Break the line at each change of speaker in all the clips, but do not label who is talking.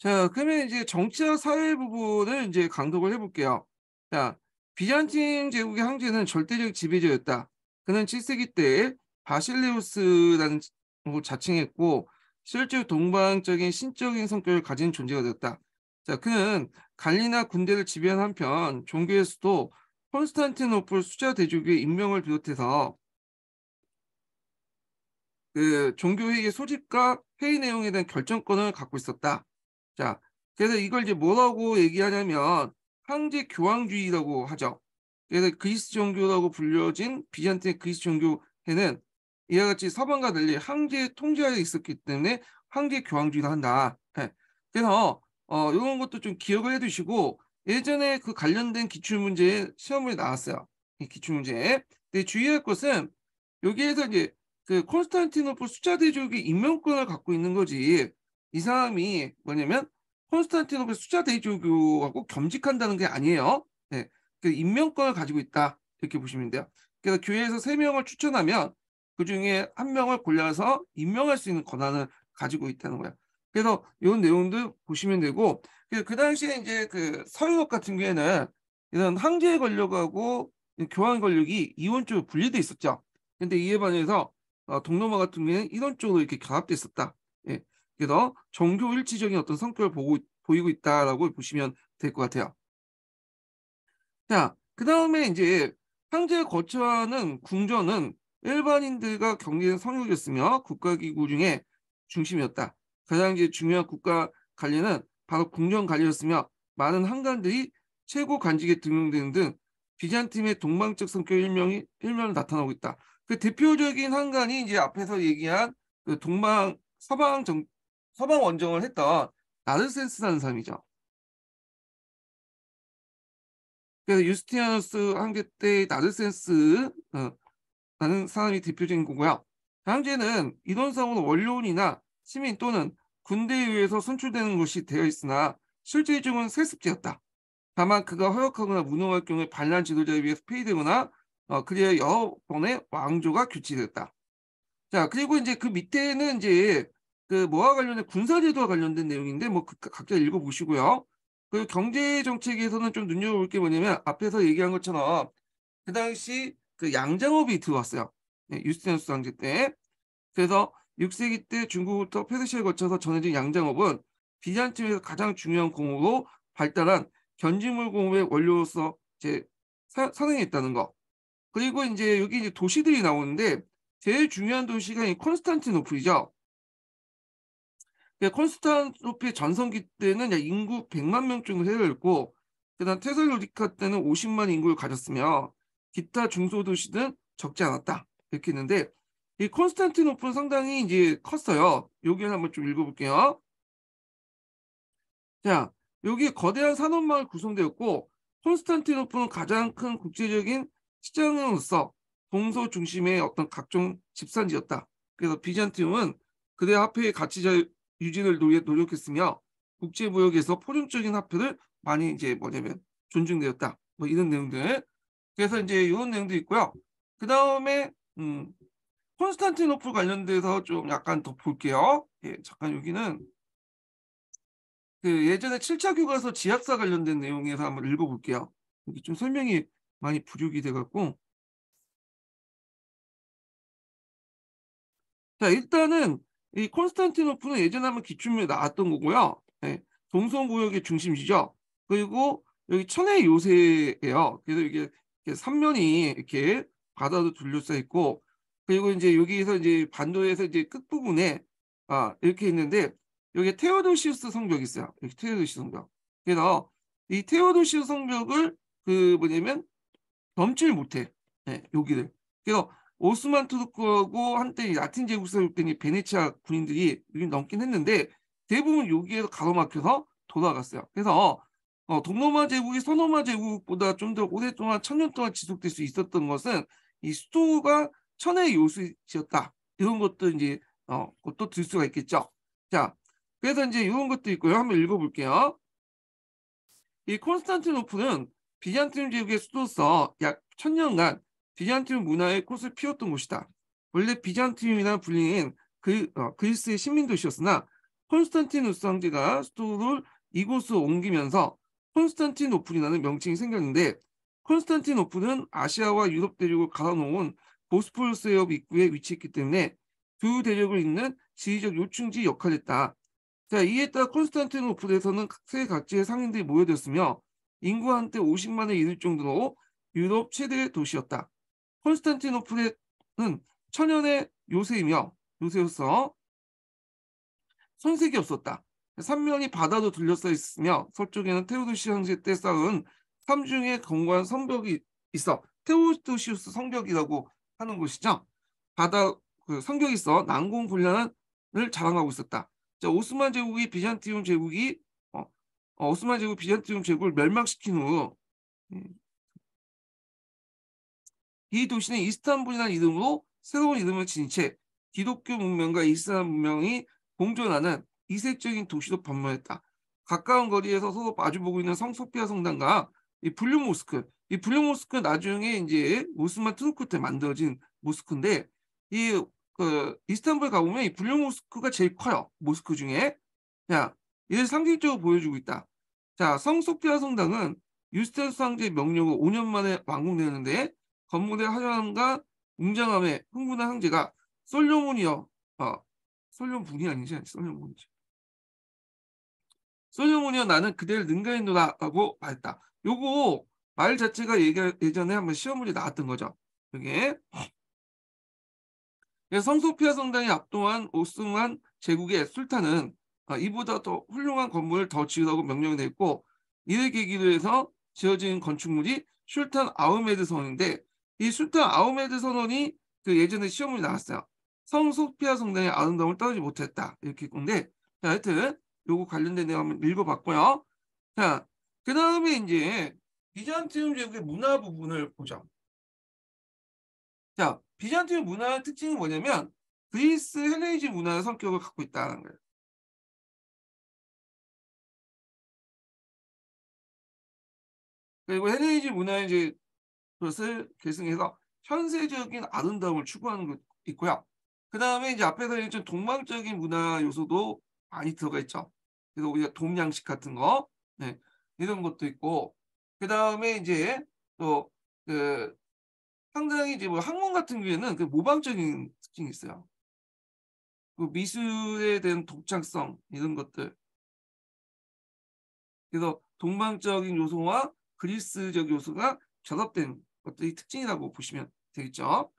자, 그러면 이제 정치와 사회 부분을 이제 강독을 해볼게요. 자, 비잔틴 제국의 황제는 절대적 지배자였다. 그는 7세기 때 바실레우스라는 자칭했고, 실제로 동방적인 신적인 성격을 가진 존재가 되었다. 자, 그는 갈리나 군대를 지배한 한편, 종교에서도 콘스탄티노플 수자 대주교의 임명을 비롯해서 그 종교회의 소집과 회의 내용에 대한 결정권을 갖고 있었다. 자, 그래서 이걸 이제 뭐라고 얘기하냐면 황제 교황주의라고 하죠. 그래서 그리스 종교라고 불려진 비잔틴 그리스 종교회는 이와 같이 서방과 달리 황제의 통제하에 있었기 때문에 황제 교황주의를 한다. 예. 그래서 이런 것도 좀 기억을 해두시고 예전에 그 관련된 기출문제에 시험을 나왔어요. 이 기출문제. 근데 주의할 것은 여기에서 이제 그 콘스탄티노플 수자 대족이 임명권을 갖고 있는 거지. 이 사람이 뭐냐면 콘스탄티노플 수자 대조교하고 겸직한다는 게 아니에요. 네, 그 임명권을 가지고 있다 이렇게 보시면 돼요. 그래서 교회에서 3명을 추천하면 그 중에 1명을 골라서 임명할 수 있는 권한을 가지고 있다는 거예요. 그래서 이런 내용도 보시면 되고 그 당시에 이제 그 서유럽 같은 경우에는 이런 황제의 권력하고 교황의 권력이 이원적으로 분리돼 있었죠. 근데 이에 반해서 동로마 같은 경우에는 이런 쪽으로 이렇게 결합돼 있었다. 예. 그래서 종교 일치적인 어떤 성격을 보이고 있다라고 보시면 될 것 같아요. 자, 그 다음에 이제 황제가 거처하는 궁전은 일반인들과 경계된 성역이었으며 국가기구 중에 중심이었다. 가장 이제 중요한 국가 관리는 바로 궁전 관리였으며 많은 한관들이 최고 관직에 등용되는 등 비잔팀의 동방적 성격 일면을 나타나고 있다. 그 대표적인 한관이 이제 앞에서 얘기한 그 서방 원정을 했던 나르센스라는 사람이죠. 그래서 유스티아누스 황제 때 나르센스 라는 사람이 대표적인 거고요. 황제는 이론상으로 원로원이나 시민 또는 군대에 의해서 선출되는 것이 되어 있으나 실질적으로는 세습제였다. 다만 그가 허역하거나 무능할 경우에 반란 지도자에 의해서 폐위되거나 그리하여 여러 번의 왕조가 교체되었다. 자, 그리고 이제 그 밑에는 이제 그 뭐와 관련된 군사제도와 관련된 내용인데 뭐 각자 읽어보시고요. 그 경제 정책에서는 좀 눈여겨볼 게 뭐냐면 앞에서 얘기한 것처럼 그 당시 그 양장업이 들어왔어요. 네, 유스티누스 황제 때. 그래서 6세기 때 중국부터 페르시아를 거쳐서 전해진 양장업은 비잔팀에서 가장 중요한 공으로 발달한 견지물 공업의 원료로서 이제 선행했다는 거. 그리고 이제 여기 이제 도시들이 나오는데 제일 중요한 도시가 이 콘스탄티노플이죠. 콘스탄티노플의 전성기 때는 약 인구 100만 명 정도 되어있고 그다음 테살로니카 때는 50만 인구를 가졌으며 기타 중소도시는 적지 않았다. 이렇게 했는데 이 콘스탄티노플은 상당히 이제 컸어요. 여기를 한번 좀 읽어볼게요. 자, 여기 거대한 산업망을 구성되었고 콘스탄티노플은 가장 큰 국제적인 시장으로서 동서 중심의 어떤 각종 집산지였다. 그래서 비잔티움은 그대 화폐의 가치 유지를 위해 노력했으며 국제무역에서 포용적인 화폐를 많이 이제 뭐냐면 존중되었다. 뭐 이런 내용들. 그래서 이제 이런 내용도 있고요. 그 다음에 콘스탄티노플 관련돼서 좀 약간 더 볼게요. 예, 잠깐 여기는 그 예전에 7차 교과서 지학사 관련된 내용에서 한번 읽어볼게요. 여기 좀 설명이 많이 부족이 돼갖고. 자, 일단은 이 콘스탄티노플은 예전에 한번 기출문에 나왔던 거고요. 네, 동서무역의 중심지죠. 그리고 여기 천의 요새예요. 그래서 이게 3면이 이렇게 바다로 둘러싸여 있고, 그리고 이제 여기에서 이제 반도에서 이제 끝부분에 이렇게 있는데 여기 테오도시우스 성벽이 있어요. 여기 테오도시우스 성벽. 그래서 이 테오도시우스 성벽을 그 뭐냐면 넘질 못해. 네, 여기를. 그래서 오스만 투르크하고 한때 라틴 제국 세울 때니 베네치아 군인들이 여기 넘긴 했는데 대부분 여기에서 가로막혀서 돌아갔어요. 그래서 동로마 제국이 서로마 제국보다 좀 더 오랫동안 1000년 동안 지속될 수 있었던 것은 이 수도가 천의 요새지였다. 이런 것도 이제 것도 들 수가 있겠죠. 자, 그래서 이제 이런 것도 있고요. 한번 읽어볼게요. 이 콘스탄티노플은 비잔틴 제국의 수도로서 약 1000년간 비잔틴 문화의 꽃을 피웠던 곳이다. 원래 비잔틴이라 불리는 그리스의 식민 도시였으나 콘스탄티누스 황제가 수도를 이곳으로 옮기면서 콘스탄티노플이라는 명칭이 생겼는데, 콘스탄티노플은 아시아와 유럽 대륙을 갈아놓은 보스포러스 해협 입구에 위치했기 때문에 두 대륙을 잇는 지리적 요충지 역할을 했다. 자, 이에 따라 콘스탄티노플에서는 세계 각지의 상인들이 모여들었으며 인구가 한때 50만에 이를 정도로 유럽 최대 도시였다. 콘스탄티노플은 천연의 요새로서 손색이 없었다. 삼면이 바다로 둘러싸여 있으며 서쪽에는 테오도시 황제 때 쌓은 삼중의 견고한 성벽이 있어 테오도시우스 성벽이라고 하는 곳이죠. 바다 성벽이 있어 난공불란을 자랑하고 있었다. 자, 오스만 제국이 비잔티움 제국이 오스만 제국 비잔티움 제국을 멸망시킨 후 이 도시는 이스탄불이라는 이름으로 새로운 이름을 지닌 채 기독교 문명과 이슬람 문명이 공존하는 이색적인 도시로 변모했다. 가까운 거리에서 서로 마주보고 있는 성소피아 성당과 이 블루 모스크 나중에 이제 오스만 투르크 때 만들어진 모스크인데, 이 이스탄불 가보면 이 블루 모스크가 제일 커요. 모스크 중에. 자, 이를 상징적으로 보여주고 있다. 자, 성소피아 성당은 유스테누스 황제의 명령으로 5년 만에 완공되었는데, 건물의 화려함과 웅장함에 흥분한 황제가 솔로몬이여, 솔로몬이 아니지, 솔로몬이지. 솔로몬이여, 나는 그대를 능가했노라라고 말했다. 요거 말 자체가 예전에 한번 시험 문제 나왔던 거죠. 이게 성소피아 성당이 압도한 오스만 제국의 술탄은 이보다 더 훌륭한 건물을 더 지으라고 명령을 내렸고, 이를 계기로 해서 지어진 건축물이 술탄 아흐메드 선언인데, 이 술탄 아흐메드 선언이 그 예전에 시험문이 나왔어요. 성소피아 성당의 아름다움을 따르지 못했다, 이렇게 건데, 자, 하여튼 요거 관련된 내용 한번 읽어봤고요. 자, 그 다음에 이제 비잔티움 제국의 문화 부분을 보죠. 자, 비잔티움 문화의 특징은 뭐냐면 그리스 헬레니즘 문화의 성격을 갖고 있다는 거예요. 그리고 헬레니즘 문화의 이제 그것을 계승해서 현세적인 아름다움을 추구하는 것 있고요. 그 다음에 이제 앞에서 얘기했던 동방적인 문화 요소도 많이 들어가 있죠. 그래서 우리가 동양식 같은 거, 네, 이런 것도 있고, 그 다음에 이제 또 그 상당히 이제 뭐 학문 같은 경우에는 그 모방적인 특징이 있어요. 그 미술에 대한 독창성 이런 것들. 그래서 동방적인 요소와 그리스적 요소가 결합된 것들이 특징이라고 보시면 되겠죠.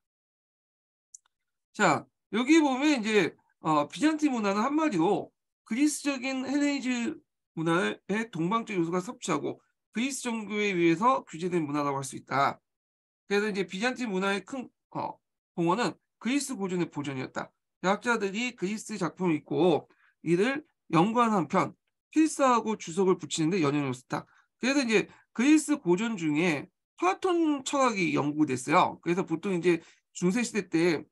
자, 여기 보면 이제 비잔틴 문화는 한마디로 그리스적인 헬레니즘 문화의 동방적 요소가 섭취하고 그리스 정교에 의해서 규제된 문화라고 할 수 있다. 그래서 이제 비잔틴 문화의 큰 공헌은 그리스 고전의 보존이었다. 학자들이 그리스 작품을 읽고 이를 연구하는 한편 필사하고 주석을 붙이는데 연연을 썼다. 그래서 이제 그리스 고전 중에 플라톤 철학이 연구됐어요. 그래서 보통 이제 중세 시대 때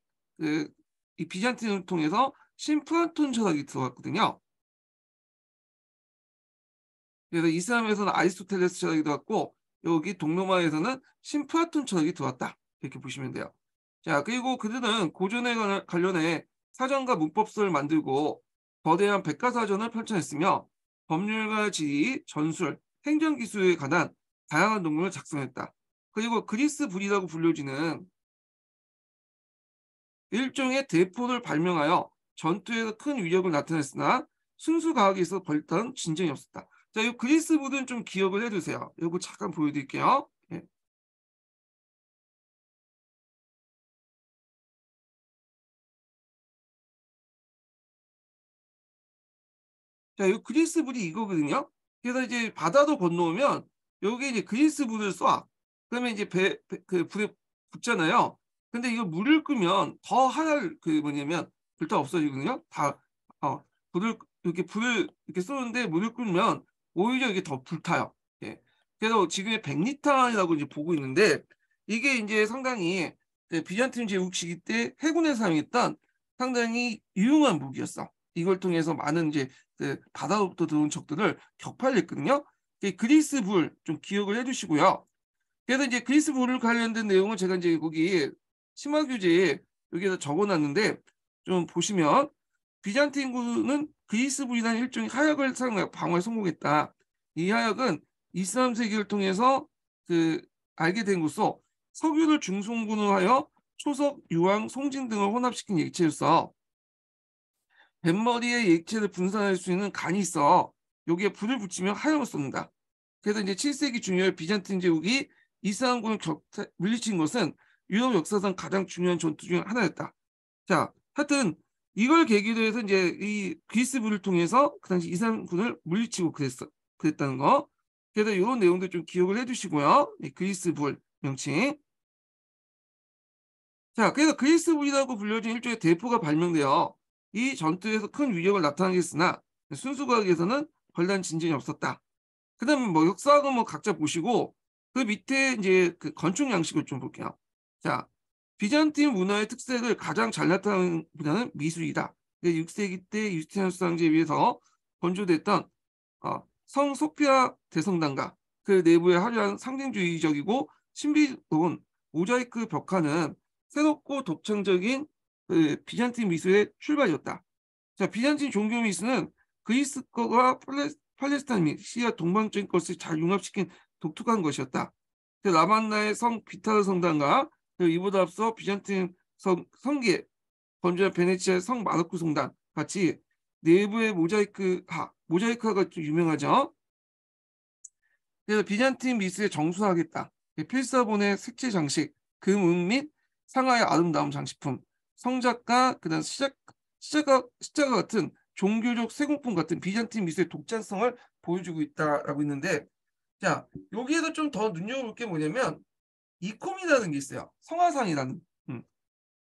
이 비잔틴을 통해서 신플라톤 철학이 들어갔거든요. 그래서 이슬람에서는 아리스토텔레스 철학이 들어갔고 여기 동로마에서는 신플라톤 철학이 들어왔다. 이렇게 보시면 돼요. 자, 그리고 그들은 고전에 관련해 사전과 문법서를 만들고 거대한 백과사전을 펼쳐냈으며 법률과 지리, 전술, 행정기술에 관한 다양한 논문을 작성했다. 그리고 그리스 불이라고 불려지는 일종의 대포를 발명하여 전투에서 큰 위력을 나타냈으나 순수 과학에 있어 별다른 진전이 없었다. 자, 이 그리스 불은 좀 기억을 해두세요. 이거 잠깐 보여드릴게요. 예. 자, 이 그리스 불이 이거거든요. 그래서 이제 바다도 건너오면 여기 이제 그리스 불을 쏴. 그러면 이제 그 불에 붙잖아요. 근데 이거 물을 끄면 더 하얄 그 뭐냐면 불타 없어지거든요. 다 불을 이렇게 쏘는데 물을 끄면 오히려 이게 더 불타요. 예. 그래서 지금의 백리탄이라고 이제 보고 있는데 이게 이제 상당히 비잔틴 제국 시기 때 해군에 사용했던 상당히 유용한 무기였어. 이걸 통해서 많은 이제 바다로부터 들어온 적들을 격파했거든요. 그리스 불 좀 기억을 해주시고요. 그래서 이제 그리스 불을 관련된 내용은 제가 이제 거기 심화 교재에 여기에다 적어놨는데 좀 보시면 비잔틴군은 그리스불이라는 일종의 하약을 사용하여 방어에 성공했다. 이 하약은 이슬람 세계를 통해서 알게 된 것으로 석유를 중성분으로 하여 초석, 유황, 송진 등을 혼합시킨 액체로서 뱃머리에 액체를 분산할 수 있는 간이 있어 여기에 불을 붙이면 하약을 쏟는다. 그래서 이제 7세기 중요한 비잔틴 제국이 이슬람군을 물리친 것은 유럽 역사상 가장 중요한 전투 중 하나였다. 자, 하여튼 이걸 계기로 해서 이제 이 그리스불을 통해서 그 당시 이슬람군을 물리치고 그랬다는 거. 그래서 이런 내용들 좀 기억을 해두시고요. 이 그리스불 명칭. 자, 그래서 그리스불이라고 불려진 일종의 대포가 발명되어 이 전투에서 큰 위력을 나타나게 했으나 순수과학에서는 별다른 진전이 없었다. 그다음에 뭐 역사학은 뭐 각자 보시고 그 밑에 이제 그 건축 양식을 좀 볼게요. 자, 비잔틴 문화의 특색을 가장 잘 나타내는 분야는 미술이다. 6세기 때 유스티니아누스 황제에 의해서 건조됐던 성 소피아 대성당과 그 내부의 화려한 상징주의적이고 신비로운 모자이크 벽화는 새롭고 독창적인 그 비잔틴 미술의 출발이었다. 자, 비잔틴 종교 미술은 그리스 거와 팔레스타인 및 시리아 동방적인 것을 잘 융합시킨 독특한 것이었다. 라만나의 성 비타르 성당과 이보다 앞서 비잔틴 성계, 건조한 베네치아의 성 마르쿠 성당 같이 내부의 모자이크화가 좀 유명하죠. 그래서 비잔틴 미술의 정수화하겠다. 필사본의 색채 장식, 금은 및 상하의 아름다운 장식품, 성작가, 그다음 십자가 같은 종교적 세공품 같은 비잔틴 미술의 독자성을 보여주고 있다라고 있는데, 자, 여기에도 좀 더 눈여겨볼 게 뭐냐면 이콤이라는 게 있어요. 성화상이라는.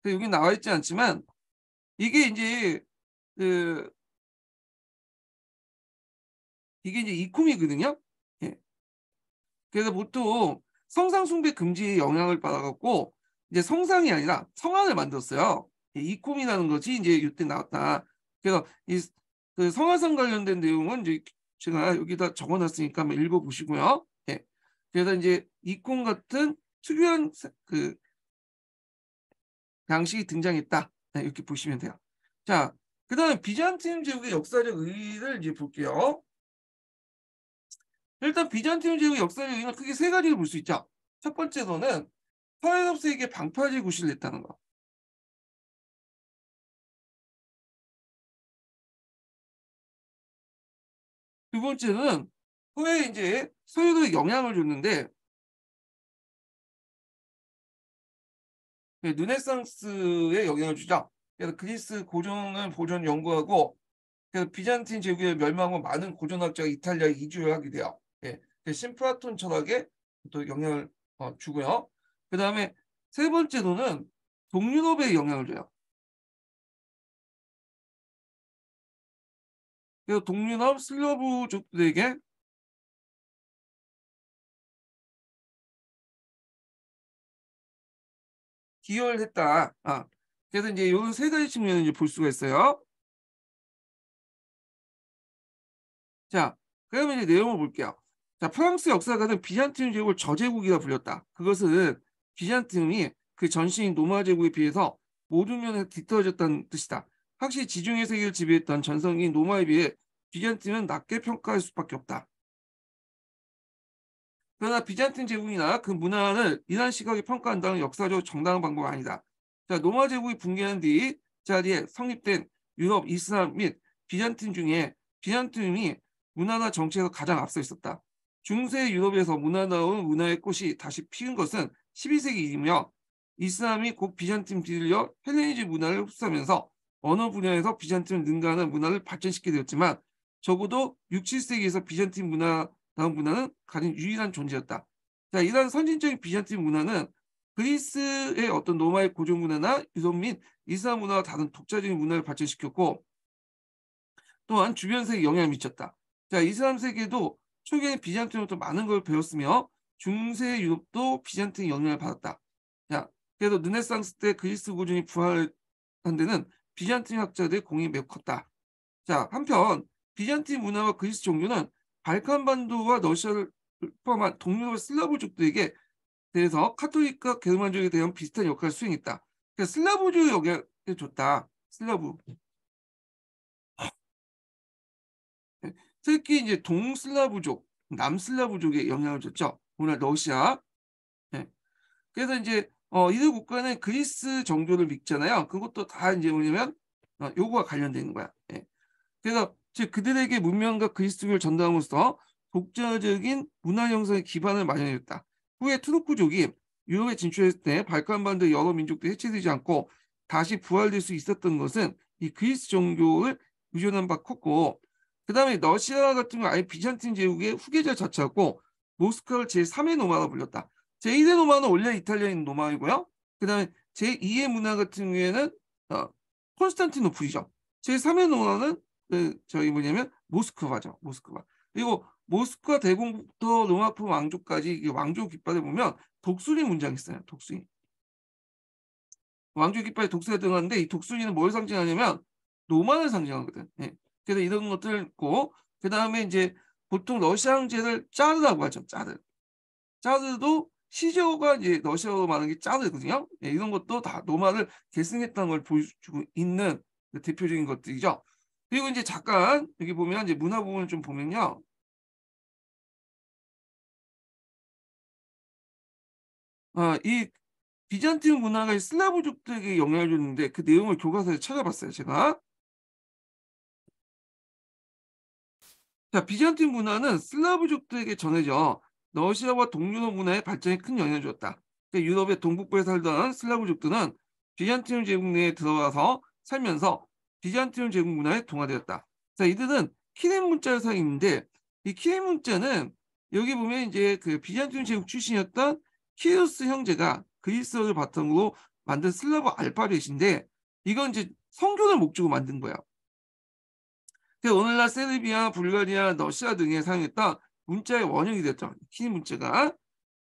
여기 나와 있지 않지만 이게 이제 그 이게 이제 이콤이거든요. 예. 그래서 보통 성상 숭배 금지의 영향을 받아갖고 이제 성상이 아니라 성안을 만들었어요. 이콤이라는 것이 이제 이때 나왔다. 그래서 그 성화상 관련된 내용은 이제 제가 여기다 적어놨으니까 한번 읽어보시고요. 예. 그래서 이제 이콤 같은 특유한 그 양식이 등장했다. 네, 이렇게 보시면 돼요. 자, 그다음에 비잔틴 제국의 역사적 의의를 이제 볼게요. 일단 비잔틴 제국의 역사적 의의는 크게 세 가지를 볼 수 있죠. 첫 번째로는 서유럽 세계의 방파제 구실을 냈다는 거. 두 번째는 후에 이제 서유럽에 영향을 줬는데 르네상스에 영향을 주죠. 그래서 그리스 고전을 보존 연구하고 그래서 비잔틴 제국의 멸망후 많은 고전학자가 이탈리아에 이주를 하게 돼요. 예. 심플라톤 철학에 또 영향을 주고요. 그 다음에 세 번째로는 동유럽에 영향을 줘요. 그래서 동유럽 슬라브족들에게 기여를 했다. 그래서 이제 이 세 가지 측면을 이제 볼 수가 있어요. 자, 그러면 이제 내용을 볼게요. 자, 프랑스 역사가는 비잔틴 제국을 저제국이라 불렸다. 그것은 비잔틴이 그 전신인 로마 제국에 비해서 모든 면에서 뒤떨어졌다는 뜻이다. 확실히 지중해 세계를 지배했던 전성기인 로마에 비해 비잔틴은 낮게 평가할 수밖에 없다. 그러나 비잔틴 제국이나 그 문화를 이러한 시각에 평가한다는 역사적으로 정당한 방법은 아니다. 자, 로마 제국이 붕괴한 뒤 자리에 성립된 유럽, 이슬람 및 비잔틴 중에 비잔틴이 문화나 정치에서 가장 앞서 있었다. 중세 유럽에서 문화다운 문화의 꽃이 다시 피운 것은 12세기 이며 이슬람이 곧 비잔틴 뒤들려 헬레니즘 문화를 흡수하면서 언어 분야에서 비잔틴을 능가하는 문화를 발전시키게 되었지만 적어도 6, 7세기에서 비잔틴 다음 문화는 가장 유일한 존재였다. 자, 이러한 선진적인 비잔틴 문화는 그리스의 어떤 로마의 고전 문화나 유럽 및 이슬람 문화와 다른 독자적인 문화를 발전시켰고 또한 주변 세계에 영향을 미쳤다. 자, 이슬람 세계도 초기에는 비잔틴으로부터 많은 걸 배웠으며 중세 유럽도 비잔틴의 영향을 받았다. 자, 그래도 르네상스 때 그리스 고전이 부활한 데는 비잔틴 학자들의 공이 매우 컸다. 자, 한편 비잔틴 문화와 그리스 종교는 발칸반도와 러시아를 포함한 동유럽 슬라브족들에게 대해서 카톨릭과 게르만족에 대한 비슷한 역할을 수행했다. 그러니까 슬라브족의 영향을 줬다. 슬라브. 예. 특히 이제 동슬라브족, 남슬라브족에 영향을 줬죠. 오늘 러시아. 예. 그래서 이제 이들 국가는 그리스 정교를 믿잖아요. 그것도 다 이제 뭐냐면 요거와 관련돼 있는 거야. 예. 그래서 즉 그들에게 문명과 그리스도교를 전달함으로써 독자적인 문화 형성의 기반을 마련했다. 후에 투르크족이 유럽에 진출했을 때 발칸반도 여러 민족들이 해체되지 않고 다시 부활될 수 있었던 것은 이 그리스 종교를 의존한 바 컸고, 그다음에 러시아 같은 경우 아예 비잔틴 제국의 후계자 자체였고 모스크바를 제3의 노마로 불렸다. 제1의 노마는 원래 이탈리아인 노마이고요. 그다음에 제2의 문화 같은 경우에는 어, 콘스탄티노플이죠. 제3의 노마는 저희 뭐냐면 모스크바죠. 모스크바. 그리고 모스크바 대공부터 로마프 왕조까지 이 왕조 깃발을 보면 독수리 문장이 있어요. 독수리. 왕조 깃발에 독수리가 들어가는데 이 독수리는 뭘 상징하냐면 로마를 상징하거든. 예. 그래서 이런 것들 있고, 그다음에 이제 보통 러시아 황제를 짜르라고 하죠. 짜르. 짜르도 시저가 이제 러시아어로 말하는 게 짜르거든요. 예, 이런 것도 다 로마를 계승했다는 걸 보여주고 있는 그 대표적인 것들이죠. 그리고 이제 잠깐 여기 보면 이제 문화 부분을 좀 보면요. 이 비잔틴 문화가 슬라브족들에게 영향을 줬는데 그 내용을 교과서에 찾아봤어요, 제가. 자, 비잔틴 문화는 슬라브족들에게 전해져 러시아와 동유럽 문화의 발전에 큰 영향을 줬다. 그러니까 유럽의 동북부에 살던 슬라브족들은 비잔틴 제국 내에 들어와서 살면서 비잔틴 제국 문화에 동화되었다. 자, 이들은 키렌 문자를 사용했는데 이 키렌 문자는 여기 보면 이제 그 비잔틴 제국 출신이었던 키루스 형제가 그리스어를 바탕으로 만든 슬라브 알파벳인데 이건 이제 성교를 목적으로 만든 거예요. 오늘날 세르비아, 불가리아, 러시아 등에 사용했던 문자의 원형이 됐죠. 키 문자가.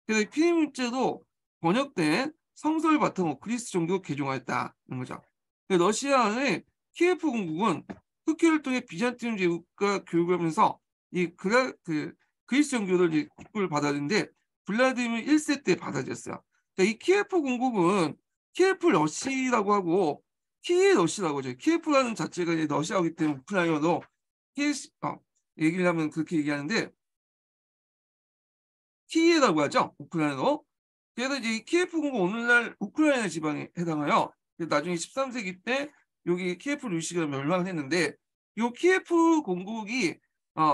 그래서 키 문자도 번역된 성서를 바탕으로 그리스 종교 개종하였다는 거죠. 러시아의 키예프 공국은 흑해를 통해 비잔틴 제국과 교육을 하면서 그리스 종교를 이제 입국을 받았는데 블라디미르 1세 때 받아들였어요. 이 키예프 공국은 키예프 러시라고 하고 키예 러시라고 하죠. 키예프라는 자체가 이제 러시아이기 때문에 우크라이나로 얘기를 하면 그렇게 얘기하는데 키예라고 하죠. 우크라이나로. 그래서 이제 이 키예프 공국 오늘날 우크라이나 지방에 해당해요. 나중에 13세기 때 여기 키예프 루시가 멸망을 했는데 이 키예프 공국이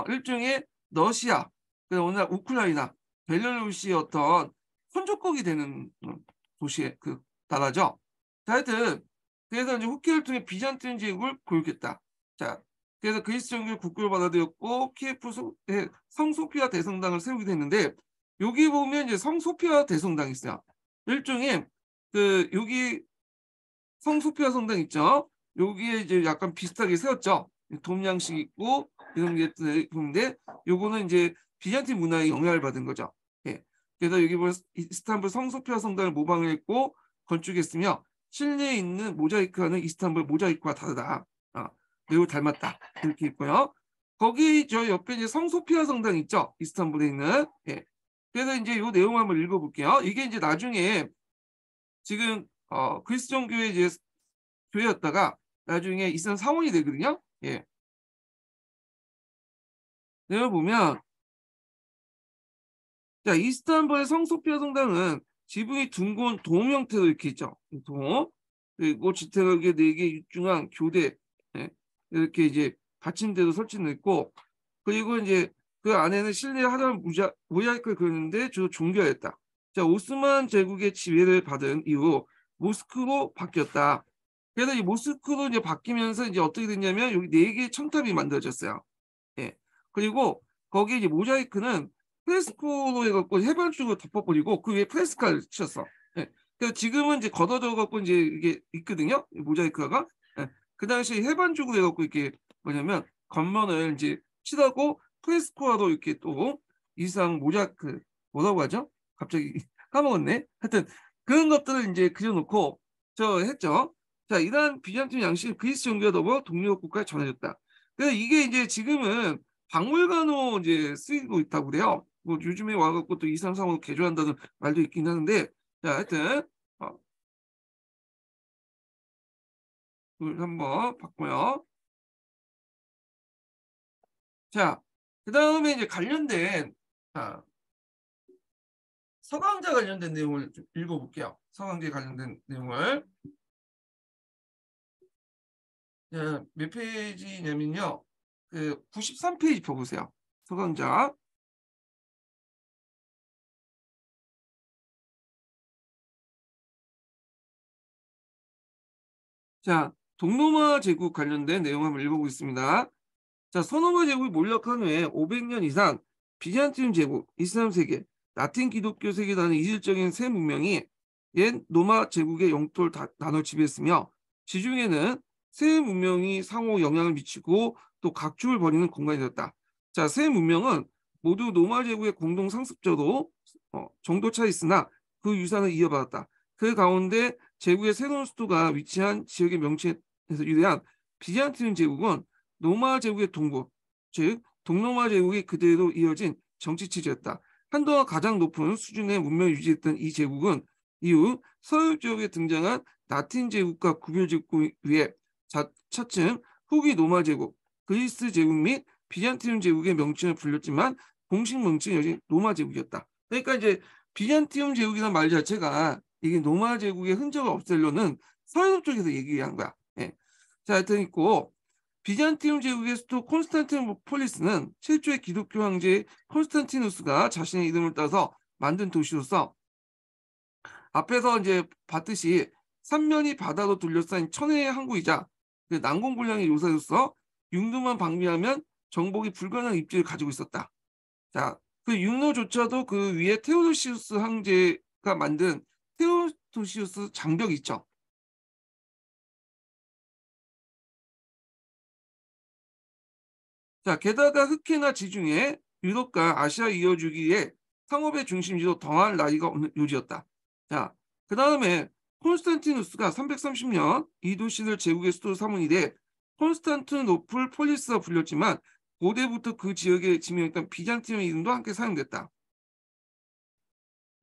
일종의 러시아, 오늘날 우크라이나, 벨라루시의 어떤 혼족국이 되는 도시의 그 나라죠. 자, 하여튼 그래서 이제 후키를 통해 비잔틴 제국을 교육했다. 자, 그래서 그리스 정교를 국교를 받아들였고 키예프 성소피아 대성당을 세우게 됐는데 여기 보면 이제 성소피아 대성당이 있어요. 일종의 여기 성소피아 성당 있죠. 여기에 이제 약간 비슷하게 세웠죠. 돔양식 있고 이런 게 있는데 요거는 이제 비잔틴 문화에 영향을 받은 거죠. 예. 그래서 여기 보면 이스탄불 성소피아 성당을 모방을 했고 건축했으며 실내에 있는 모자이크와는 이스탄불 모자이크와 다르다. 매우 닮았다. 이렇게 있고요. 거기 저 옆에 이제 성소피아 성당 있죠. 이스탄불에 있는. 예. 그래서 이제 이 내용 한번 읽어볼게요. 이게 이제 나중에 지금 그리스 종교의 이제 교회였다가 나중에 이슬람 사원이 되거든요. 예. 내가 보면 자 이스탄불의 성소피아 성당은 지붕이 둥근 돔 형태로 이렇게 있죠. 돔. 그리고 지탱하게 4개 육중한 교대 이렇게 이제 받침대도 설치되어 있고 그리고 이제 그 안에는 실내 하단 모자이크를 그렸는데 주로 종교였다. 자 오스만 제국의 지배를 받은 이후 모스크로 바뀌었다. 그래서 이 모스크로 이제 바뀌면서 이제 어떻게 됐냐면 여기 4개의 첨탑이 만들어졌어요. 예. 그리고 거기에 이제 모자이크는 프레스코로 해갖고 해발쪽으로 덮어버리고 그 위에 프레스카를 쳤어. 예. 그래서 지금은 이제 걷어져 갖고 이제 이게 있거든요. 모자이크가. 예. 그 당시에 해반쪽으로 해갖고 이렇게 뭐냐면 겉면을 이제 칠하고 프레스코아도 이렇게 또 이상 모자이크 뭐라고 하죠? 갑자기 까먹었네. 하여튼 그런 것들을 이제 그려놓고 저 했죠. 자, 이러한 비잔틴 양식을 그리스 종교와 더불어 동유럽 국가에 전해졌다. 그래서 이게 이제 지금은 박물관으로 이제 쓰이고 있다고 그래요. 뭐 요즘에 와갖고 또 이상상으로 개조한다는 말도 있긴 하는데, 자, 하여튼 한번 봤고요. 자, 그 다음에 이제 관련된, 아, 서강자 관련된 내용을 좀 읽어볼게요. 서강제 관련된 내용을. 몇 페이지냐면요. 그 93페이지 펴보세요. 서강자. 자, 동로마 제국 관련된 내용 한번 읽어보겠습니다. 자, 서노마 제국이 몰락한 후에 500년 이상 비잔티움 제국, 이슬람 세계, 라틴 기독교 세계라는 이질적인 세 문명이 옛 로마 제국의 영토를 나눠 지배했으며 지중해는 세 문명이 상호 영향을 미치고 또 각축을 벌이는 공간이 되었다. 자, 세 문명은 모두 로마 제국의 공동 상습자로 정도 차 있으나 그 유산을 이어받았다. 그 가운데 제국의 새로운 수도가 위치한 지역의 명칭에서 유래한 비잔티움 제국은 로마 제국의 동부, 즉 동로마 제국이 그대로 이어진 정치 체제였다. 한동안 가장 높은 수준의 문명을 유지했던 이 제국은 이후 서유 지역에 등장한 라틴 제국과 구별짓고 위해 차츰 후기 로마 제국, 그리스 제국 및 비잔티움 제국의 명칭을 불렸지만 공식 명칭은 여전히 로마 제국이었다. 그러니까 이제 비잔티움 제국이라는 말 자체가 이게 로마 제국의 흔적을 없애려는 서유럽 쪽에서 얘기한 거야. 예. 자, 하여튼 있고 비잔티움 제국의 수도 콘스탄티노폴리스는 최초의 기독교 황제 콘스탄티누스가 자신의 이름을 따서 만든 도시로서 앞에서 이제 봤듯이 삼면이 바다로 둘러싸인 천혜의 항구이자 그 난공불량의 요새로서 육로만 방비하면 정복이 불가능한 입지를 가지고 있었다. 자, 그 육로조차도 그 위에 테오도시우스 황제가 만든 테오도시우스 장벽이 있죠. 자, 게다가 흑해나 지중해, 유럽과 아시아 이어주기에 상업의 중심지로 덩할 나이가 없는 요지였다. 자, 그 다음에 콘스탄티누스가 330년 이 도시를 제국의 수도로 삼은 이래 콘스탄티노플 폴리스가 불렸지만 고대부터 그 지역에 지명했던 비잔티움 이름도 함께 사용됐다.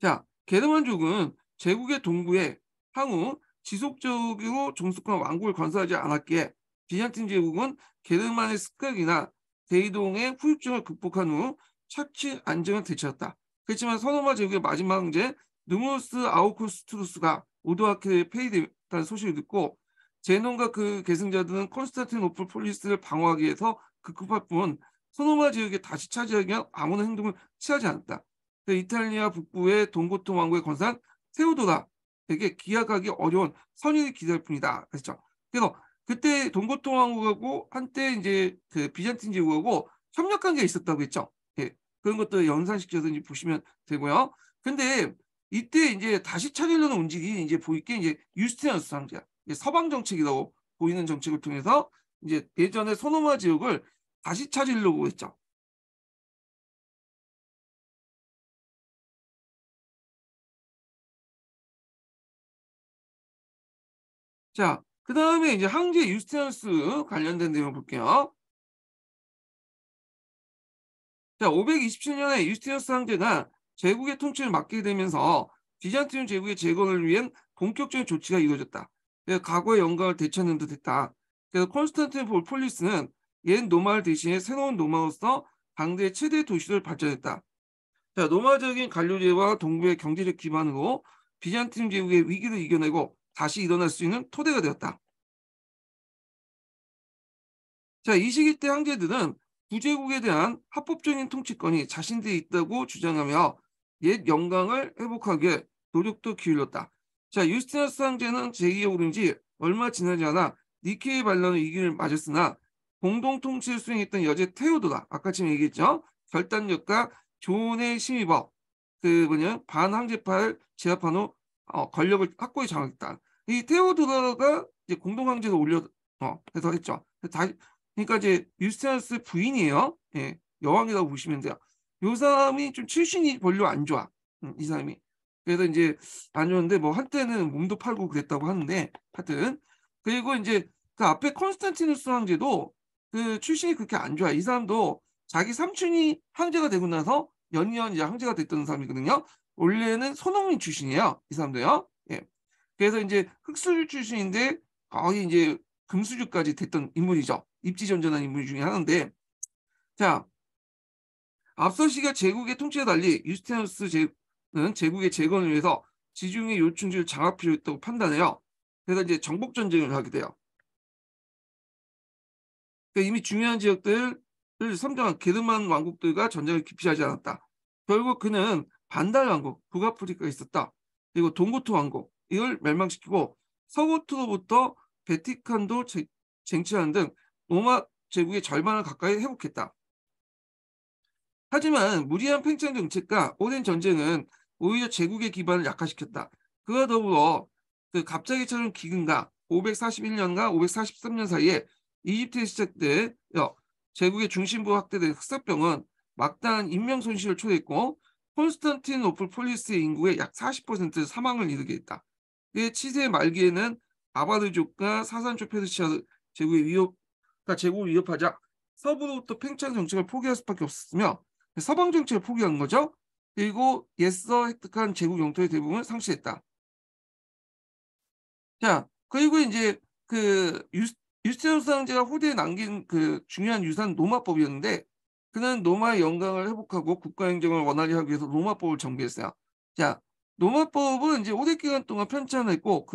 자, 게르만족은 제국의 동부에 향후 지속적으로 종속한 왕국을 건설하지 않았기에 비잔틴 제국은 게르만의 습격이나 대이동의 후유증을 극복한 후 차츰 안정을 되찾았다. 그렇지만 서노마 제국의 마지막 황제 누무스 아우구스투스가 오도아크에 폐위됐다는 소식을 듣고 제논과 그 계승자들은 콘스탄티노플 폴리스를 방어하기 위해서 급급할 뿐 서노마 지역에 다시 차지하기 위한 아무런 행동을 취하지 않았다. 이탈리아 북부의 동고토 왕국의 건산 테오도라에게 기약하기 어려운 선의의 기대할 뿐이다. 그렇죠. 그래서 그때 동고토 왕국하고 한때 이제 그 비잔틴 제국하고 협력 관계가 있었다고 했죠. 예, 그런 것도 연산시켜서 이제 보시면 되고요. 근데 이때 이제 다시 차리려는 움직임이 이제 보일 게 이제 유스티니아누스 황제야. 서방 정책이라고 보이는 정책을 통해서 이제 예전에 소노마 지역을 다시 차지려고 했죠. 자, 그 다음에 이제 황제 유스티니아누스 관련된 내용 볼게요. 자, 527년에 유스티니아누스 황제가 제국의 통치를 맡게 되면서 비잔티움 제국의 재건을 위한 본격적인 조치가 이루어졌다. 그래서 과거의 영광을 되찾는 듯 했다. 그래서 콘스탄티노플 폴리스는 옛 노마를 대신해 새로운 노마로서 당대 최대 도시를 발전했다. 자, 노마적인 관료제와 동부의 경제적 기반으로 비잔티움 제국의 위기를 이겨내고 다시 일어날 수 있는 토대가 되었다. 자, 이 시기 때 황제들은 구제국에 대한 합법적인 통치권이 자신들이 있다고 주장하며 옛 영광을 회복하기 위해 노력도 기울였다. 자, 유스티누스 황제는 제2에 오른 지 얼마 지나지 않아 니케의 반란의 위기를 맞았으나 공동 통치를 수행했던 여제 테오도라, 아까 지금 얘기했죠. 결단력과 조언의 심의법, 그 뭐냐 반황제파를 제압한 후 권력을 확고히 장악했다. 이 테오도라가 이제 공동 황제를 해서 했죠. 그러니까 이제 유스티누스 부인이에요. 예, 여왕이라고 보시면 돼요. 요 사람이 좀 출신이 별로 안 좋아. 이 사람이. 그래서 이제 안 좋은데 뭐 한때는 몸도 팔고 그랬다고 하는데 하여튼 그리고 이제 그 앞에 콘스탄티누스 황제도 그 출신이 그렇게 안 좋아. 이 사람도 자기 삼촌이 황제가 되고 나서 연이어 이제 황제가 됐던 사람이거든요. 원래는 소농민 출신이에요. 이 사람도요. 예. 그래서 이제 흑수저 출신인데 거의 이제 금수저까지 됐던 인물이죠. 입지전전한 인물 중에 하나인데 자, 앞서 시기와 제국의 통치와 달리 유스티누스는 제국의 재건을 위해서 지중해 요충지를 장악 필요했다고 판단해요. 그래서 이제 정복 전쟁을 하게 돼요. 그러니까 이미 중요한 지역들을 점령한 게르만 왕국들과 전쟁을 기피하지 않았다. 결국 그는 반달 왕국, 북아프리카가 있었다. 그리고 동고트 왕국 이걸 멸망시키고 서고트로부터 베티칸도 쟁취하는 등 로마 제국의 절반을 가까이 회복했다. 하지만 무리한 팽창 정책과 오랜 전쟁은 오히려 제국의 기반을 약화시켰다. 그와 더불어 그 갑자기 찾아온 기근과 541년과 543년 사이에 이집트에 시작돼 제국의 중심부 확대된 흑사병은 막다한 인명 손실을 초래했고 콘스탄티노플 폴리스의 인구의 약 40% 사망을 이르게 했다. 그의 치세 말기에는 아바르족과 사산족 페르시아 제국을 위협하자 서부로부터 팽창 정책을 포기할 수밖에 없었으며 서방 정책을 포기한 거죠. 그리고 옛서 획득한 제국 영토의 대부분을 상실했다. 자, 그리고 이제 그 유스티누스 황제가 후대에 남긴 그 중요한 유산 로마법이었는데 그는 로마의 영광을 회복하고 국가 행정을 원활히 하기 위해서 로마법을 정비했어요. 자, 로마법은 이제 오랜 기간 동안 편찬했고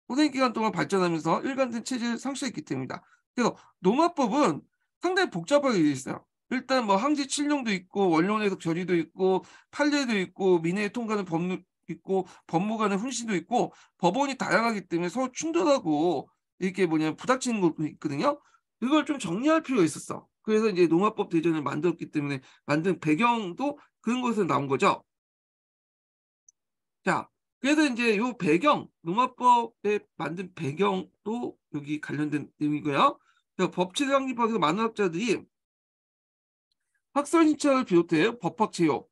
오랜 기간 동안 발전하면서 일관된 체제를 상실했기 때문이다. 그래서 로마법은 상당히 복잡하게 되어 있어요. 일단 뭐 항지 칠령도 있고 원론해석 결의도 있고 판례도 있고 민회에 통과하는 법률 있고 법무관의 훈시도 있고 법원이 다양하기 때문에 서로 충돌하고 이렇게 부닥치는 것도 있거든요. 이걸 좀 정리할 필요가 있었어. 그래서 이제 로마법 대전을 만들었기 때문에 만든 배경도 그런 것에서 나온 거죠. 자, 그래서 이제 요 배경, 농업법에 만든 배경도 여기 관련된 내용이고요. 법치를 확립하기 위해서 많은 학자들이 학설 신청을 비롯해 법학제요,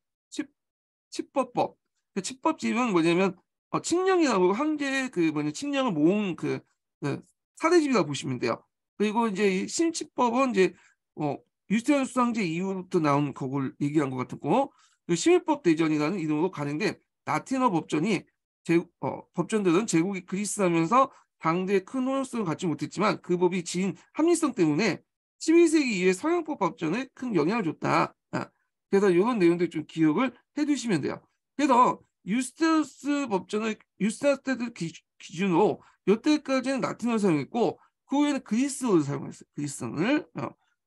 칙법법. 칙법집은 뭐냐면 칙령이라고 한계의 칙령을 모은 그 사대집이라고 보시면 돼요. 그리고 이제 이 심칙법은 이제 유스티누스 황제 이후부터 나온 그걸 얘기한 것 같고, 심의법 대전이라는 이름으로 가는데 라틴어 법전이 법전들은 제국이 그리스하면서 당대에 큰 효용성을 갖지 못했지만 그 법이 지인 합리성 때문에 12세기 이후의 서양법 법전에 큰 영향을 줬다. 그래서 이런 내용들 좀 기억을 해두시면 돼요. 그래서 유스티누스 때를 기준으로 이때까지는 라틴어를 사용했고 그 후에는 그리스어를 사용했어요. 그리스어를.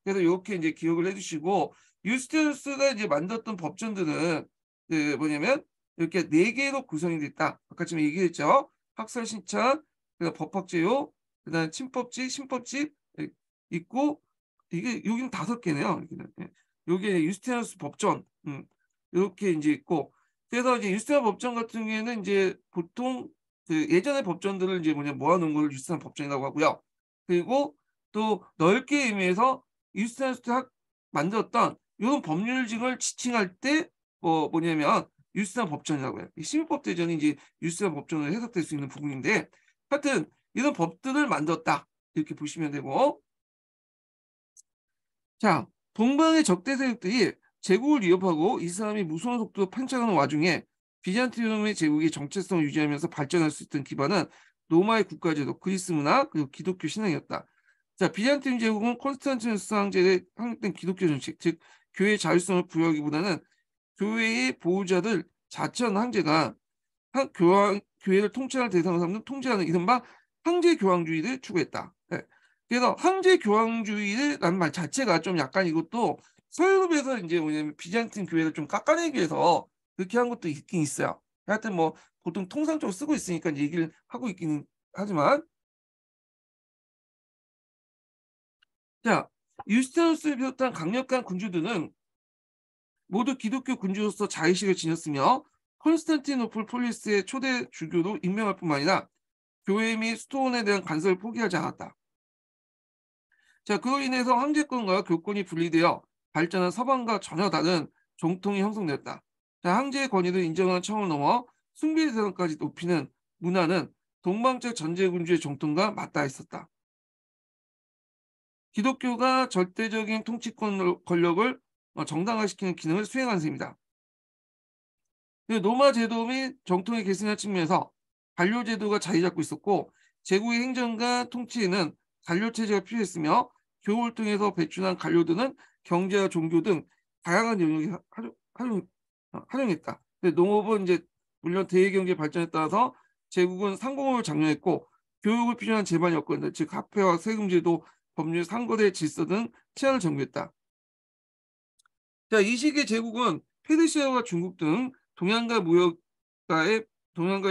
그래서 이렇게 이제 기억을 해주시고 유스티누스가 이제 만들었던 법전들은 뭐냐면 이렇게 4개로 구성이 됐다. 아까 지금 얘기했죠. 학설신천, 법학제요, 그다음 친법집, 신법집 있고 이게 여기는 5개네요. 여기는. 여기에 유스티누스 법전 이렇게 이제 있고 그래서 이제 유스티누스 법전 같은 경우에는 이제 보통 그 예전의 법전들을 이제 모아놓은 걸 유스티누스 법전이라고 하고요. 그리고 또 넓게 의미해서 유스티누스가 만들었던 이런 법률직을 지칭할 때 뭐냐면 유스티누스 법전이라고 해요. 이 심의법 대전이 이제 유스티누스 법전으로 해석될 수 있는 부분인데 하여튼 이런 법들을 만들었다 이렇게 보시면 되고 자 동방의 적대 세력들이 제국을 위협하고 이슬람이 무서운 속도로 팽창하는 와중에 비잔티움의 제국이 정체성을 유지하면서 발전할 수 있던 기반은 로마의 국가제도, 그리스 문화, 그리고 기독교 신앙이었다. 자, 비잔티움 제국은 콘스탄티누스 황제의 확립된 기독교 정책, 즉 교회의 자율성을 부여하기보다는 교회의 보호자들 자치한 황제가 교회를 통치할 대상으로 삼는 통제하는 이른바 황제 교황주의를 추구했다. 네. 그래서 황제 교황주의라는 말 자체가 좀 약간 이것도 서유럽에서 이제 뭐냐면 비잔틴 교회를 좀 깎아내기 위해서 그렇게 한 것도 있긴 있어요. 하여튼 보통 통상적으로 쓰고 있으니까 이제 얘기를 하고 있기는 하지만 자 유스티누스를 비롯한 강력한 군주들은 모두 기독교 군주로서 자의식을 지녔으며 콘스탄티노플 폴리스의 초대 주교로 임명할 뿐만 아니라 교회 및 수도원에 대한 간섭을 포기하지 않았다. 자, 그로 인해서 황제권과 교권이 분리되어 발전한 서방과 전혀 다른 정통이 형성되었다. 자, 황제의 권위를 인정하는 청을 넘어 숭배 대상까지 높이는 문화는 동방적 전제군주의 정통과 맞닿아 있었다. 기독교가 절대적인 통치권 권력을 정당화시키는 기능을 수행한 셈이다. 로마 제도 및 정통의 계승한 측면에서 관료제도가 자리 잡고 있었고 제국의 행정과 통치에는 관료체제가 필요했으며 교육을 통해서 배출한 관료들은 경제와 종교 등 다양한 영역에 활용했다. 근데 농업은 이제 물론 대외경제 발전에 따라서 제국은 상공업을 장려했고 교육을 필요한 제반 여건들, 즉 화폐와 세금제도, 법률, 상거래 질서 등 치안을 정비했다. 자, 이 시기에 제국은 페르시아와 중국 등 동양과의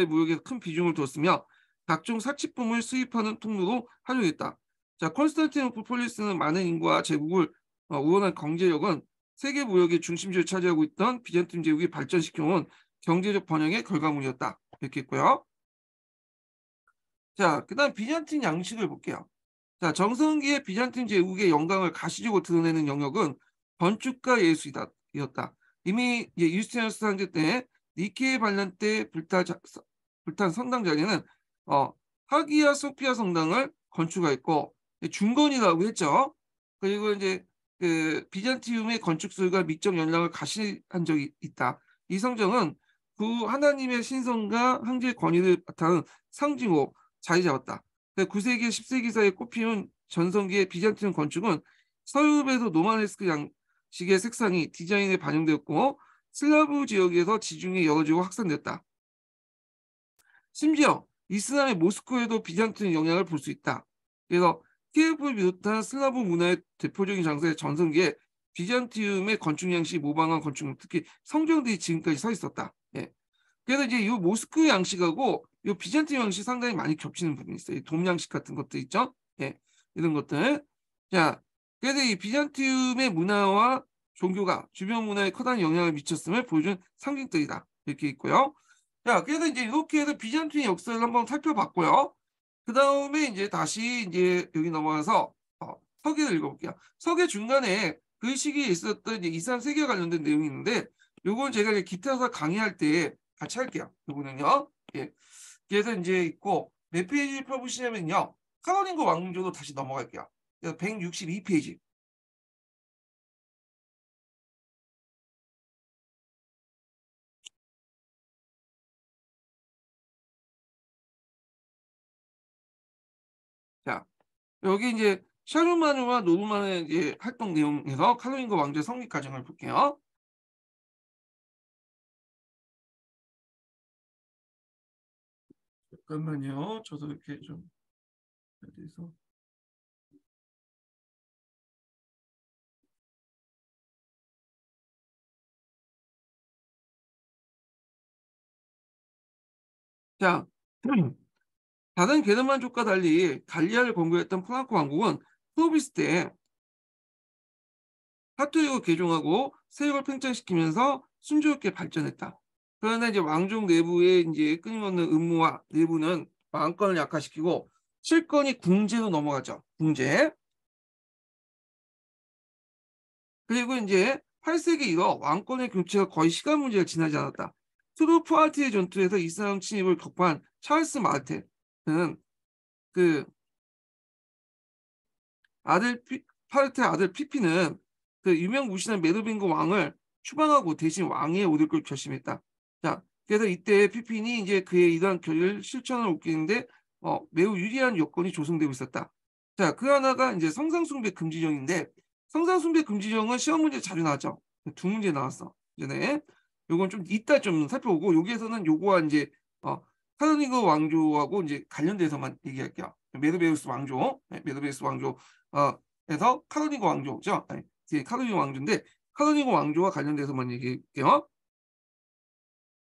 무역에 큰 비중을 뒀으며 각종 사치품을 수입하는 통로로 활용했다. 자, 콘스탄티노플 폴리스는 많은 인구와 제국을 우원한 경제력은 세계 무역의 중심지를 차지하고 있던 비잔틴 제국이 발전시켜온 경제적 번영의 결과물이었다. 이렇게 있고요. 자, 그다음 비잔틴 양식을 볼게요. 자, 정성기의 비잔틴 제국의 영광을 가시적으로 드러내는 영역은 건축과 예술이었다. 이미 유스티니아누스 황제 때 니케 반란 때 불탄 성당 자리는 하기야 소피아 성당을 건축하였고 중건이라고 했죠. 그리고 이제 그 비잔티움의 건축술과 미적 연락을 가시한 적이 있다. 이 성정은 그 하나님의 신성과 황제의 권위를 바탕한 상징으로 자리 잡았다. 9세기, 10세기 사이에 꽃피운 전성기의 비잔틴 건축은 서유럽에서 노마네스크 양식의 색상이 디자인에 반영되었고 슬라브 지역에서 지중해 여러 지역으로 확산되었다. 심지어 이슬람의 모스크에도 비잔틴 영향을 볼 수 있다. 그래서 키예프를 비롯한 슬라브 문화의 대표적인 장소의 전성기에 비잔티움의 건축 양식이 모방한 건축, 특히 성전들이 지금까지 서 있었다. 예. 그래서 이제 이 모스크 양식하고 이 비잔틴 양식 상당히 많이 겹치는 부분이 있어요. 돔 양식 같은 것도 있죠. 예, 이런 것들. 자, 그래서 이 비잔티움의 문화와 종교가 주변 문화에 커다란 영향을 미쳤음을 보여준 상징들이다. 이렇게 있고요. 자, 그래서 이제 이렇게 해서 비잔틴 역사를 한번 살펴봤고요. 그 다음에 이제 다시 이제 여기 넘어가서 서계를 읽어볼게요. 서계 중간에 그 시기에 있었던 이제 이슬람 세계와 관련된 내용이 있는데, 요건 제가 이제 기타사 강의할 때 같이 할게요. 요거는요. 예. 그래서 이제 있고 몇 페이지 펴보시냐면요. 카로린거 왕조로 다시 넘어갈게요. 162페이지. 자, 여기 이제 샤르마누와 노르만의 이제 활동 내용에서 카로린거 왕조의 성립 과정을 볼게요. 잠깐만요. 저도 이렇게 좀 해서. 자, 다른 게르만족과 달리 갈리아를 건국했던 프랑코 왕국은 클로비스 때 카톨릭을 개종하고 세력을 팽창시키면서 순조롭게 발전했다. 그러나 이제 왕족 내부의 이제 끊임없는 음모와 내부는 왕권을 약화시키고 실권이 궁제로 넘어가죠. 궁제. 그리고 이제 8세기 이후 왕권의 교체가 거의 시간 문제가 지나지 않았다. 트루프아티의 전투에서 이슬람 침입을 격파한 찰스 마르테는 그 파르테의 아들 피피는 그 유명 무신한 메르빙거 왕을 추방하고 대신 왕위에 오를 걸 결심했다. 자, 그래서 이때 피핀이 이제 그의 이러한 결의를 실천을 옮기는데 매우 유리한 여건이 조성되고 있었다. 자, 그 하나가 이제 성상숭배 금지령인데 성상숭배 금지령은 시험 문제 자주 나왔죠. 두 문제 나왔어. 전에 요건 좀 이따 좀 살펴보고 여기에서는 요거와 이제 카르니그 왕조하고 이제 관련돼서만 얘기할게요. 메르베우스 왕조, 메르베우스 왕조 에서 카로lin거 왕조죠. 아니, 카로lin거 왕조인데 카로lin거 왕조와 관련돼서만 얘기할게요.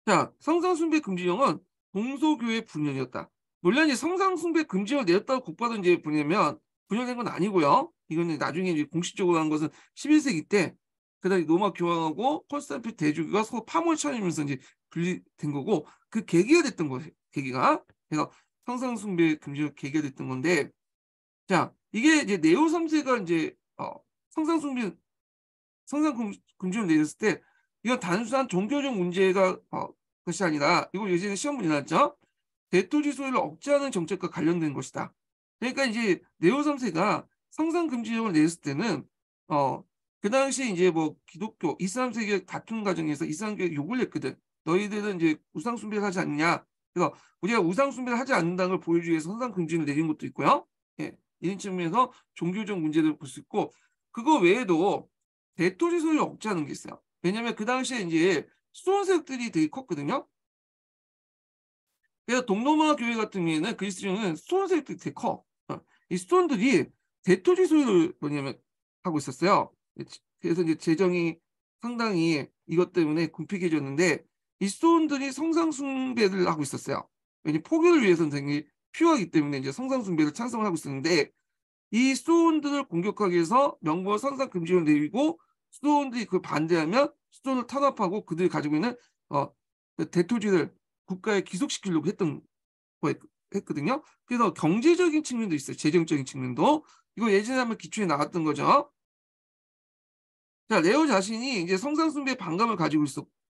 자, 성상숭배 금지령은 동서교회 분열이었다. 물론 이 성상숭배 금지령을 내렸다고 국받은 이제 분이면 분열된 건 아니고요. 이거는 나중에 이제 공식적으로 한 것은 11세기 때 그다음에 로마 교황하고 콘스탄티노플 대주교가 서로 파문을 차리면서 이제 분리된 거고 그 계기가 됐던 거예요. 계기가. 그래서 성상숭배 금지령 계기가 됐던 건데 자, 이게 이제 네오 3세가 이제 성상 금지를 내렸을 때 이건 단순한 종교적 문제가 것이 아니라 이거 예전에 시험 문제 나왔죠. 대토지 소유를 억제하는 정책과 관련된 것이다. 그러니까 이제 네오 3세가 성상 금지령을 내렸을 때는 그 당시 이제 뭐 기독교, 이슬람 세계 다툼 과정에서 이슬람교에 욕을 냈거든. 너희들은 이제 우상 숭배를 하지 않냐. 그래서 우리가 우상 숭배를 하지 않는다는 걸 보여주기 위해서 성상 금지를 내린 것도 있고요. 예. 이런 측면에서 종교적 문제를 볼 수 있고 그거 외에도 대토지 소유를 억제하는 게 있어요. 왜냐면 그 당시에 이제 수도원세력들이 되게 컸거든요. 그래서 동로마 교회 같은 경우에는 그리스도교는 수도원세력들이 되게 커. 이 수도원들이 대토지 소유를 뭐냐면 하고 있었어요. 그래서 이제 재정이 상당히 이것 때문에 궁핍해졌는데 이 수도원들이 성상 숭배를 하고 있었어요. 왜냐면 포교를 위해서는 되게 필요하기 때문에 이제 성상 숭배를 찬성을 하고 있었는데 이 수도원들을 공격하기 위해서 명부와 선상 금지를 내리고 수도원들이 그걸 반대하면 수도원을 탄압하고 그들이 가지고 있는 그 대토지를 국가에 귀속시키려고 했던 했거든요. 그래서 경제적인 측면도 있어요. 재정적인 측면도. 이거 예전에 한번 기초에 나왔던 거죠. 자, 레오 자신이 이제 성상숭배 반감을 가지고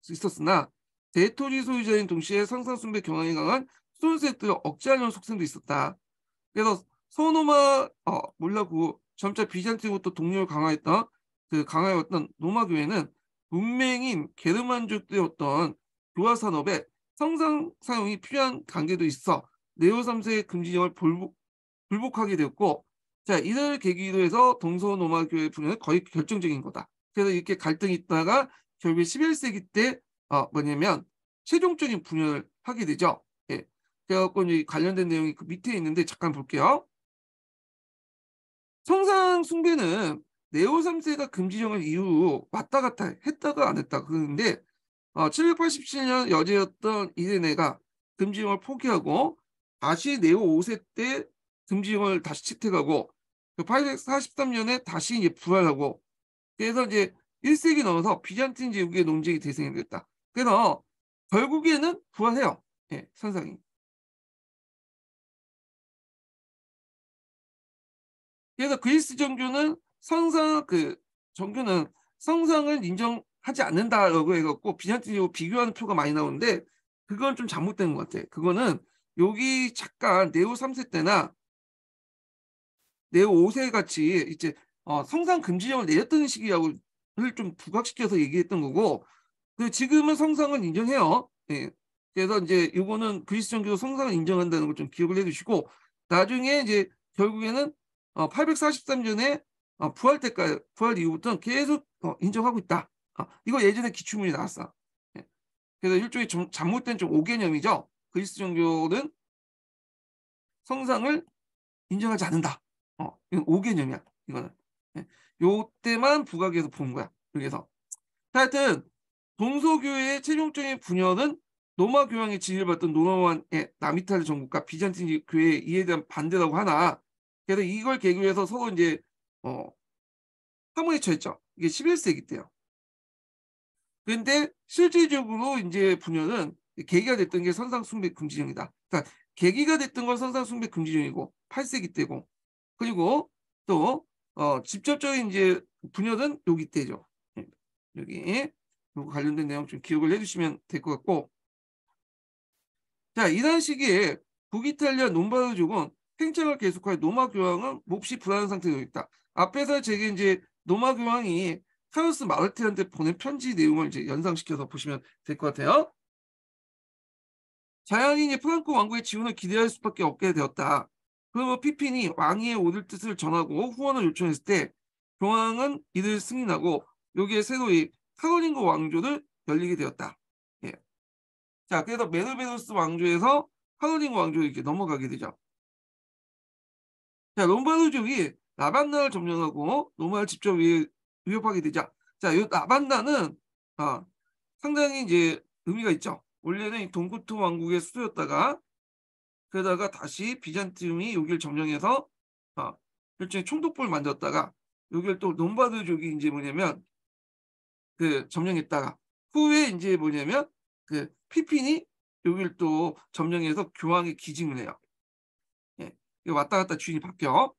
있었으나 대토지 소유자인 동시에 성상숭배 경향이 강한 수도원세력들을 억제하려는 속성도 있었다. 그래서 소노마 몰라고 점차 비잔티부터 동력을 강화했던 강화해왔던 로마 교회는 문맹인 게르만족들의 어떤 교화 산업에 성상 사용이 필요한 관계도 있어 네오 3세의 금지령을 불복하게 되었고 자 이를 계기로 해서 동서로마 교회 분열은 거의 결정적인 거다. 그래서 이렇게 갈등이 있다가 결국에 11세기 때 뭐냐면 최종적인 분열을 하게 되죠. 예. 그래갖고 이제 관련된 내용이 그 밑에 있는데 잠깐 볼게요. 성상 숭배는 네오 3세가 금지령을 이후 왔다 갔다 했다가 안 했다 그러는데 787년 여제였던 이레네가 금지령을 포기하고 다시 네오 5세 때 금지령을 다시 채택하고 843년에 다시 이제 부활하고 그래서 이제 1세기 넘어서 비잔틴 제국의 논쟁이 대상이 됐다. 그래서 결국에는 부활해요. 예, 선상이. 그래서 그리스 정교는 정교는 성상을 인정하지 않는다라고 해갖고 비잔틴하고 비교하는 표가 많이 나오는데 그건 좀 잘못된 것 같아. 그거는 여기 잠깐 네오 3세 때나 네오 5세 같이 이제 성상 금지령을 내렸던 시기하고를 좀 부각시켜서 얘기했던 거고 그 지금은 성상을 인정해요. 예. 그래서 이제 이거는 그리스 정교도 성상을 인정한다는 걸 좀 기억을 해두시고 나중에 이제 결국에는 843년에 부활 때까지 부활 이후부터는 계속 인정하고 있다. 이거 예전에 기출문이 나왔어. 예. 그래서 일종의 좀 잘못된 좀 오개념이죠. 그리스 정교는 성상을 인정하지 않는다. 이건 오개념이야. 이거는. 예. 요때만 부각해서 본 거야. 여기서. 하여튼 동서교회의 최종적인 분열은 로마 교황의 지휘를 받던 노르만의 나미타르 정국과 비잔틴 교회의 이에 대한 반대라고 하나 그래서 이걸 계기로 해서 서로 이제 화문에 처했죠. 이게 11세기 때요. 그런데 실질적으로 이제 분열은 계기가 됐던 게 선상숭배 금지령이다. 그러니까 계기가 됐던 건 선상숭배 금지령이고 8세기 때고 그리고 또 직접적인 이제 분열은 여기 때죠. 여기 요거 관련된 내용 좀 기억을 해주시면 될 것 같고 자 이런 시기에 북이탈리아 롬바르족은 팽창을 계속하여 로마 교황은 몹시 불안한 상태로 있다. 앞에서 제게 이제 로마 교황이 카로스 마르티한테 보낸 편지 내용을 이제 연상시켜서 보시면 될 것 같아요. 자연인이 프랑코 왕국의 지원을 기대할 수밖에 없게 되었다. 그리고 피핀이 왕위에 오를 뜻을 전하고 후원을 요청했을 때 교황은 이를 승인하고 여기에 새로 이 카로링고 왕조를 열리게 되었다. 예. 자, 그래서 메르베누스 왕조에서 카로링고 왕조로 이렇게 넘어가게 되죠. 자, 롬바르족이 라반나를 점령하고 로마를 직접 위협하게 되자. 자, 이 라반나는 상당히 이제 의미가 있죠. 원래는 동고토 왕국의 수도였다가 그러다가 다시 비잔티움이 여기를 점령해서 일종의 총독부를 만들었다가 여기를 또 롬바르족이 이제 뭐냐면 그 점령했다가 후에 이제 뭐냐면 그 피핀이 여기를 또 점령해서 교황에 기증을 해요. 예. 왔다 갔다 주인이 바뀌어.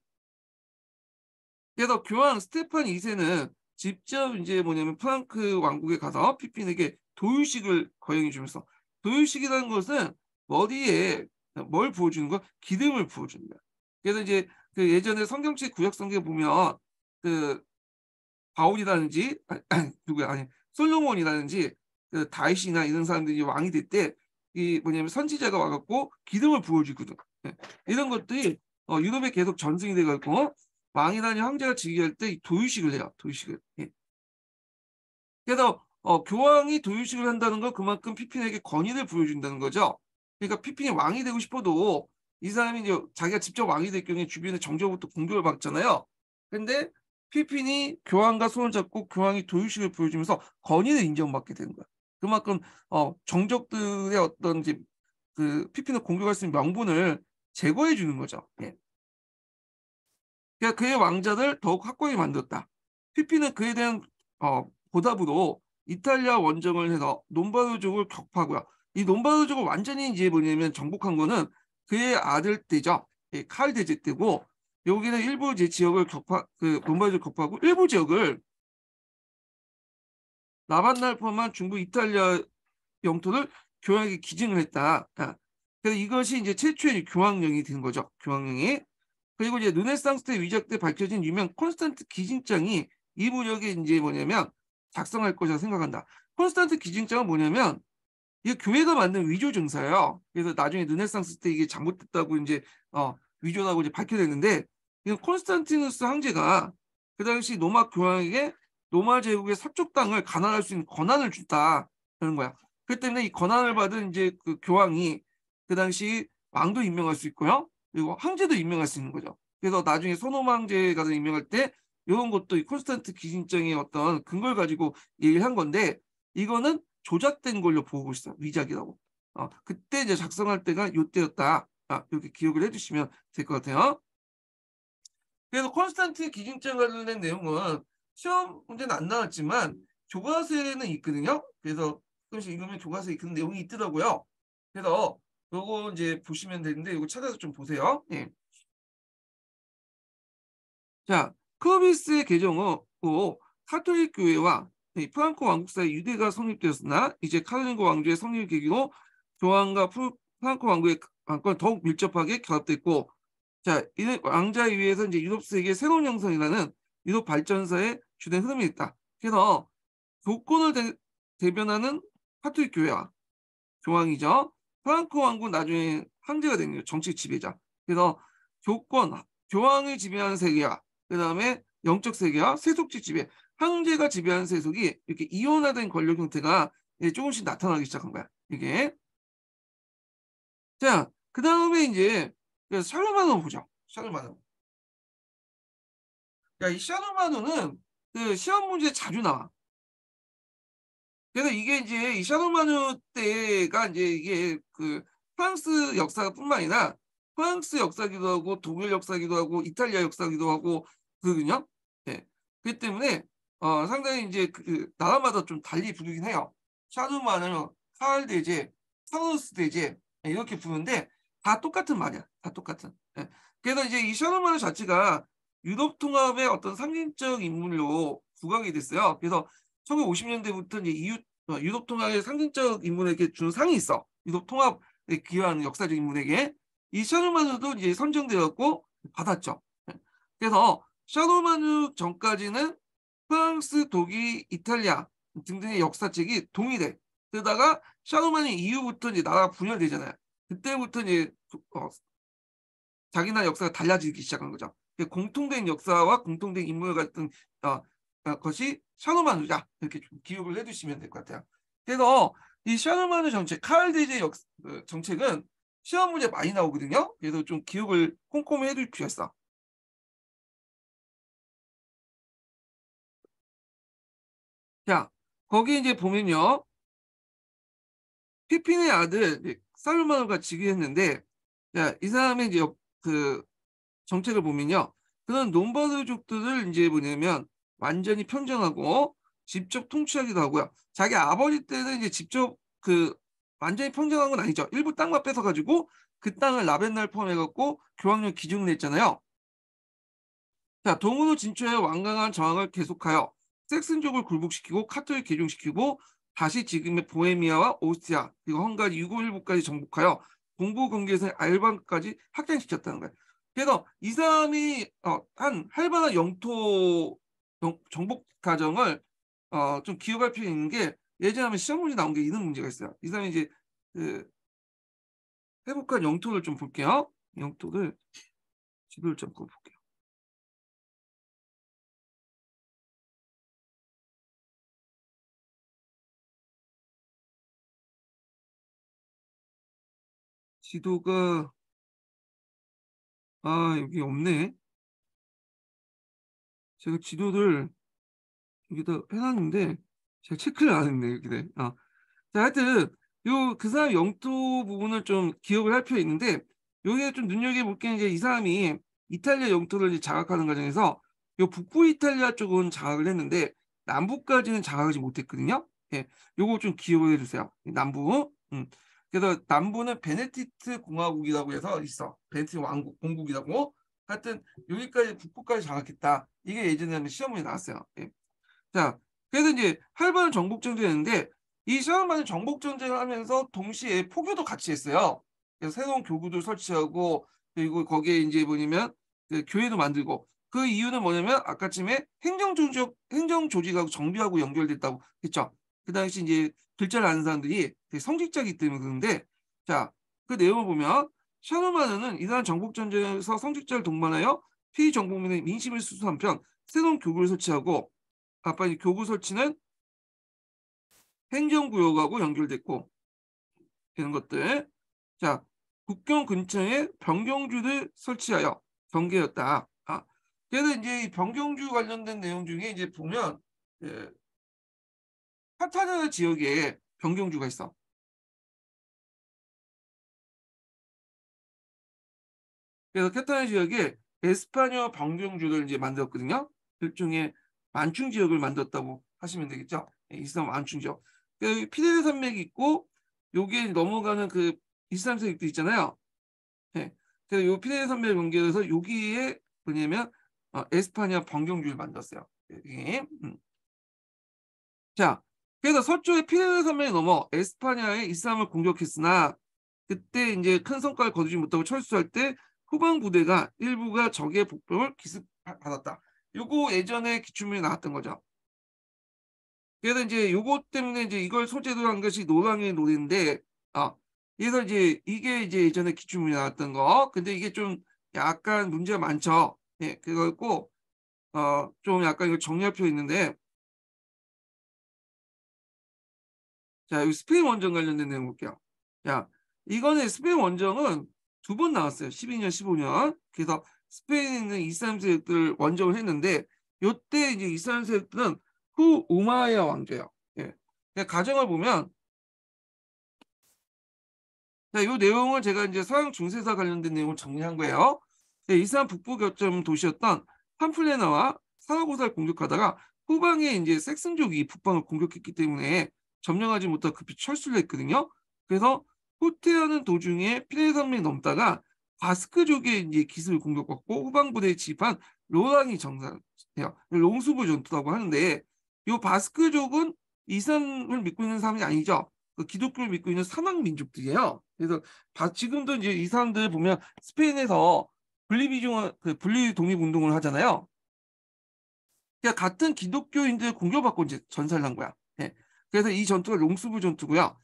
그래서 교황 스테판 2세는 직접 이제 뭐냐면 프랑크 왕국에 가서 피핀에게 도유식을 거행해 주면서 도유식이라는 것은 머리에 뭘 부어주는 거? 기름을 부어주는 거야. 그래서 이제 그 예전에 성경책 구약성경 보면 그 바울이라든지 누구야 아니 솔로몬이라든지 그 다윗이나 이런 사람들이 왕이 될 때 이 뭐냐면 선지자가 와갖고 기름을 부어주거든. 이런 것들이 유럽에 계속 전승이 돼가지고 왕이라니 황제가 즉위할 때 도유식을 해요. 도유식을. 예. 그래서 교황이 도유식을 한다는 건 그만큼 피핀에게 권위를 부여준다는 거죠. 그러니까 피핀이 왕이 되고 싶어도 이 사람이 이제 자기가 직접 왕이 될 경우에 주변의 정적부터 공격을 받잖아요. 근데 피핀이 교황과 손을 잡고 교황이 도유식을 보여주면서 권위를 인정받게 되는 거야. 그만큼 정적들의 어떤 이제 그 피핀을 공격할 수 있는 명분을 제거해 주는 거죠. 예. 그러니까 그의 왕자를 더욱 확고하게 만들었다. 피피는 그에 대한 보답으로 이탈리아 원정을 해서 롬바르족을 격파하고요. 이 롬바르족을 완전히 이제 뭐냐면 정복한 거는 그의 아들 때죠. 예, 칼 대제 때고 여기는 일부 이제 지역을 롬바르족 격파하고 일부 지역을 라반날포만 중부 이탈리아 영토를 교황에게 기증을 했다. 그래서 이것이 이제 최초의 교황령이 된 거죠. 교황령이. 그리고 이제 르네상스 때 위작 때 밝혀진 유명 콘스탄트 기증장이 이 무렵에 이제 뭐냐면 작성할 것이라 생각한다. 콘스탄트 기증장은 뭐냐면 이게 교회가 만든 위조 증서예요. 그래서 나중에 르네상스 때 이게 잘못됐다고 이제 위조라고 이제 밝혀냈는데 이건 콘스탄티누스 황제가 그 당시 로마 교황에게 로마 제국의 서쪽 땅을 가난할 수 있는 권한을 줬다 그런 거야. 그렇기 때문에 이 권한을 받은 이제 그 교황이 그 당시 왕도 임명할 수 있고요. 그리고 황제도 임명할 수 있는 거죠. 그래서 나중에 소노마 황제가 임명할 때 이런 것도 이 콘스탄트 기신장의 어떤 근거를 가지고 얘기를 한 건데 이거는 조작된 걸로 보고 있어요. 위작이라고. 그때 이제 작성할 때가 이때였다. 이렇게 기억을 해주시면 될 것 같아요. 그래서 콘스탄트 기준점 관련된 내용은 시험 문제는 안 나왔지만 교과서에는 있거든요. 그래서 가끔씩 읽으면 교과서에 그런 내용이 있더라고요. 그래서 요거 이제 보시면 되는데 이거 찾아서 좀 보세요. 예. 자, 클로비스의 개정으로 카톨릭 교회와 프랑코 왕국 사이 유대가 성립되었으나 이제 카톨릭 왕조의 성립을 계기로 교황과 프랑코 왕국의 왕권 더욱 밀접하게 결합됐고, 자, 이는 왕자에 의해서 이제 유럽 세계의 새로운 형성이라는 유럽 발전사의 주된 흐름이 있다. 그래서 교권을 대변하는 카톨릭 교회와 교황이죠. 프랑코 왕국 나중에 황제가 되는 거예요. 정치 지배자. 그래서 교황을 지배하는 세계와 그다음에 영적 세계와 세속지 지배, 황제가 지배하는 세속이 이렇게 이원화된 권력 형태가 조금씩 나타나기 시작한 거야. 이게. 자, 그다음에 이제 샤르마노 보죠. 샤르마노. 야, 이 샤르마노는 그 시험 문제에 자주 나와. 그래서 이게 이제 이 샤르마노 때가 이제 이게 그 프랑스 역사뿐만 아니라 프랑스 역사기도 하고 독일 역사기도 하고 이탈리아 역사기도 하고 그거든요. 예. 그렇기 때문에 상당히 이제 그 나라마다 좀 달리 부르긴 해요. 샤르마노, 카를 대제, 카로스 대제 이렇게 부르는데 다 똑같은 말이야. 다 똑같은. 예. 그래서 이제 이 샤르마노 자체가 유럽 통합의 어떤 상징적 인물로 부각이 됐어요. 그래서 1950년대부터 이제 유럽 통합의 상징적 인물에게 준 상이 있어. 유럽 통합에 기여한 역사적 인물에게. 이 샤르마누도 이제 선정되었고 받았죠. 그래서 샤르마누 전까지는 프랑스, 독일, 이탈리아 등등의 역사책이 동일해. 그러다가 샤르마누 이후부터 이제 나라가 분열되잖아요. 그때부터 이제 자기 나라 역사가 달라지기 시작한 거죠. 공통된 역사와 공통된 인물 같은 것이 샤르마누자 이렇게 좀 기억을 해두시면 될 것 같아요. 그래서 이 샤르마누 정책, 카를 대제 정책은 시험 문제 많이 나오거든요. 그래서 좀 기억을 꼼꼼히 해둘 필요가 있어. 자, 거기 이제 보면요. 피핀의 아들 샤르마누가 즉위했는데, 자, 이 사람의 이제 그 정책을 보면요. 그런 롬바르족들을 이제 뭐냐면 완전히 평정하고 직접 통치하기도 하고요. 자기 아버지 때는 이제 직접 그 완전히 평정한 건 아니죠. 일부 땅만 뺏어가지고 그 땅을 라벤날 포함해갖고 교황령 기증을 했잖아요. 자, 동으로 진출해 완강한 저항을 계속하여 섹슨족을 굴복시키고 카톨릭 개종시키고 다시 지금의 보헤미아와 오스트리아 그리고 헝가리 유고 일부까지 정복하여 동부 경계에서 알반까지 확장시켰다는 거예요. 그래서 이 사람이 한 활발한 영토 정복 과정을 좀 기억할 필요 있는 게 예전에 하면 시험 문제 나온 게 이런 문제가 있어요. 이 사람이 이제 그 회복한 영토를 좀 볼게요. 영토를 지도를 잠깐 볼게요. 지도가 여기 없네. 제가 지도를 여기다 해놨는데 제가 체크를 안 했네 여기다. 자, 하여튼 요 그 사람 영토 부분을 좀 기억을 할 필요 있는데 여기에 좀 눈여겨볼 게 이제 이 사람이 이탈리아 영토를 이제 장악하는 과정에서 요 북부 이탈리아 쪽은 장악을 했는데 남부까지는 장악하지 못했거든요. 예, 요거 좀 기억을 해주세요. 남부. 그래서 남부는 베네디트 공화국이라고 해서 있어. 베네디트 왕국 공국이라고. 하여튼 여기까지 북부까지 장악했다. 이게 예전에 한번 시험에 나왔어요. 예. 자, 그래서 이제 활발한 정복 전쟁이었는데 이 시험만은 정복 전쟁을 하면서 동시에 포교도 같이 했어요. 그래서 새로운 교구도 설치하고 그리고 거기에 이제 뭐냐면 그 교회도 만들고 그 이유는 뭐냐면 아까쯤에 행정 조직하고 정비하고 연결됐다고 했죠. 그 당시 이제 글자를 아는 사람들이 되게 성직자이기 때문에 그런데 자, 그 내용을 보면 샤르마르는 이러한 정복 전쟁에서 성직자를 동반하여 피정복민의 민심을 수수한 편 새로운 교구를 설치하고 아빠 이 교구 설치는 행정구역하고 연결됐고 이런 것들. 자, 국경 근처에 변경주를 설치하여 경계였다. 그래서 이제 이 변경주 관련된 내용 중에 이제 보면 예, 카타르 지역에 변경주가 있어. 그래서 카타르 지역에 에스파냐 변경주를 이제 만들었거든요. 일종의 만충 지역을 만들었다고 하시면 되겠죠. 이슬람 만충 지역. 그 피레네 산맥이 있고 여기에 넘어가는 그 이슬람 세력도 있잖아요. 네. 그래서 요 피레네 산맥을 연결해서 여기에 뭐냐면 에스파냐 변경주를 만들었어요. 여기. 자, 그래서 서쪽의 피레네 산맥이 넘어 에스파냐의 이슬람을 공격했으나 그때 이제 큰 성과를 거두지 못하고 철수할 때 후방 부대가 일부가 적의 복병을 기습받았다. 요거 예전에 기출문에 나왔던 거죠. 그래서 이제 요거 때문에 이제 이걸 소재로 한 것이 노랑의 노래인데, 그래서 이제 이게 이제 예전에 기출문에 나왔던 거. 근데 이게 좀 약간 문제가 많죠. 예, 그거고, 좀 약간 이거 정리할 필요 있는데, 자, 여기 스페인 원정 관련된 내용 볼게요. 자, 이거는 스페인 원정은 두 번 나왔어요. 12년, 15년. 그래서 스페인에 있는 이슬람 세력들 원정을 했는데, 요때 이제 이슬람 세력들은 후 우마이야 왕조예요. 예. 가정을 보면, 자, 이 내용을 제가 이제 서양 중세사 관련된 내용을 정리한 거예요. 네, 이슬람 북부 거점 도시였던 팜플레나와 사라고사를 공격하다가 후방에 이제 섹슨족이 북방을 공격했기 때문에 점령하지 못하고 급히 철수를 했거든요. 그래서 후퇴하는 도중에 피레네 산맥이 넘다가 바스크족의 이제 기습을 공격받고 후방 부대에 진입한 로랑이 정상이에요. 롱수부 전투라고 하는데 이 바스크족은 이슬람을 믿고 있는 사람이 아니죠. 그 기독교를 믿고 있는 사막 민족들이에요. 그래서 지금도 이제 이 사람들 보면 스페인에서 분리 독립 운동을 하잖아요. 그러니까 같은 기독교인들 공격받고 이제 전사를 한 거야. 예. 그래서 이 전투가 롱수부 전투고요.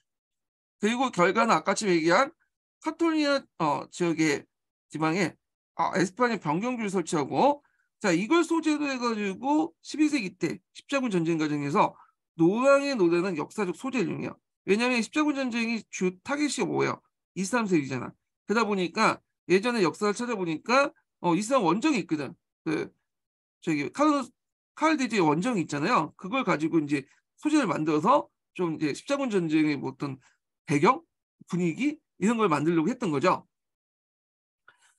그리고 결과는 아까처 얘기한 카톨리아 지역의 지방에 에스파냐 변경주를 설치하고 자 이걸 소재로 해가지고 12세기 때 십자군 전쟁 과정에서 노랑의 노래는 역사적 소재를 이용해요. 왜냐하면 십자군 전쟁이 주 타겟이 뭐예요? 이슬람 세력이잖아. 그러다 보니까 예전에 역사를 찾아보니까 이슬람 원정이 있거든. 그 저기 카르디지의 원정이 있잖아요. 그걸 가지고 이제 소재를 만들어서 좀 이제 십자군 전쟁의 뭐 어떤 배경, 분위기 이런 걸 만들려고 했던 거죠.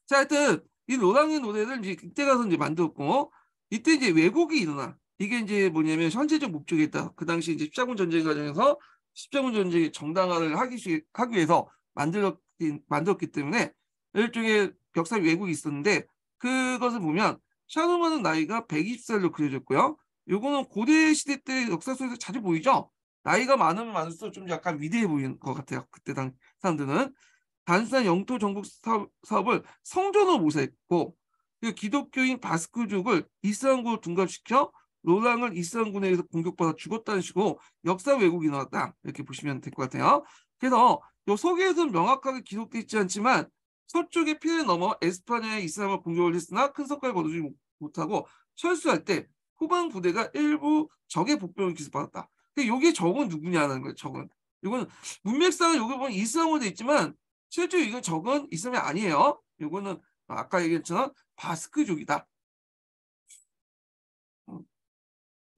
자, 하여튼 이 로랑의 노래를 이제 이때 가서 이제 만들었고 이때 이제 왜곡이 일어나. 이게 이제 뭐냐면 현재적 목적이 있다. 그 당시 이제 십자군 전쟁 과정에서 십자군 전쟁의 정당화를 하기 위해서 만들었기 때문에 일종의 역사 왜곡이 있었는데 그것을 보면 샤르마는 나이가 120살로 그려졌고요. 요거는 고대 시대 때 역사 속에서 자주 보이죠. 나이가 많으면 많을수록 좀 약간 위대해 보이는 것 같아요. 그때 당 사람들은 단순한 영토 정복 사업을 성전으로 모색했고 기독교인 바스크족을 이슬람으로 둔갑시켜 로랑을 이슬람군에 의해서 공격받아 죽었다는 식으로 역사 왜곡이 나왔다 이렇게 보시면 될 것 같아요. 그래서 이 서기에서는 명확하게 기록되어 있지 않지만 서쪽의 피를 넘어 에스파냐의 이슬람을 공격을 했으나 큰 성과를 거두지 못하고 철수할 때 후방 부대가 일부 적의 복병을 기습받았다. 근데 요게 적은 누구냐는 거예요. 적은. 이거는 문맥상은 여기 보면 이슬람으로 돼 있지만 실제로 이건 적은 이슬람이 아니에요. 요거는 아까 얘기했지만 바스크족이다.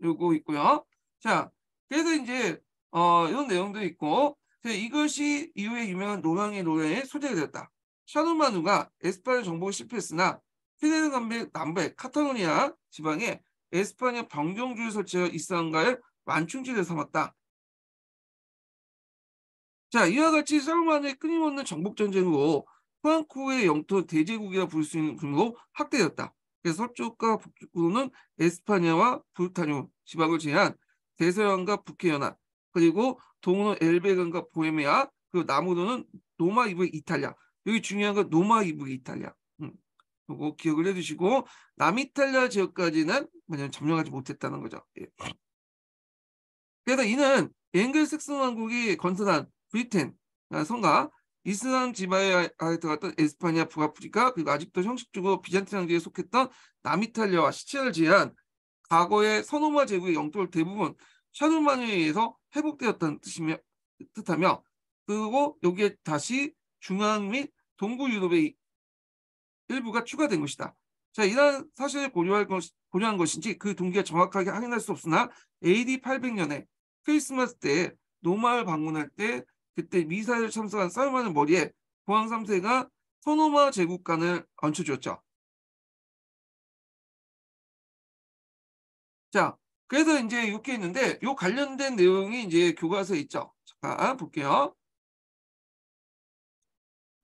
요거 있고요. 자, 그래서 이제 이런 내용도 있고 이것이 이후에 유명한 노랑의 노래의 소재가 되었다. 샤누마누가 에스파냐 정복에 실패했으나 피데르 남부의 카탈로니아 지방에 에스파냐 병정주를 설치하여 이슬람과의 완충지를 삼았다. 자, 이와 같이 샤누마누의 끊임없는 정복 전쟁으로 프랑코의 영토 대제국이라 부를 수 있는 규모로 확대되었다. 그래서 서쪽과 북쪽으로는 에스파냐와 부르타뉴 지방을 제한 대서양과 북해 연안, 그리고 동으로 엘베강과 보헤미아, 그리고 남으로는 노마이브 이탈리아. 여기 중요한 건 노마이브 이탈리아. 요거 기억을 해두시고 남이탈리아 지역까지는 뭐냐면 점령하지 못했다는 거죠. 예. 그래서 이는 앵글색슨 왕국이 건설한 브리텐 성과 이슬람 지방에 들어갔던 에스파냐, 북아프리카, 그리고 아직도 형식적으로 비잔틴 왕조에 속했던 남이탈리아와 시치아를 제한 과거의 서노마 제국의 영토를 대부분 샤누만에 의해서 회복되었다는 뜻하며, 그리고 여기에 다시 중앙 및 동부 유럽의 일부가 추가된 것이다. 자, 이러한 사실을 고려한 것인지 그 동기가 정확하게 확인할 수 없으나 AD 800년에 크리스마스 때 노마를 방문할 때 그때 미사를 참석한 살만의 머리에 고항 3세가 서노마 제국간을 얹혀주었죠. 자, 그래서 이제 이렇게 있는데 요 관련된 내용이 이제 교과서에 있죠. 잠깐 볼게요.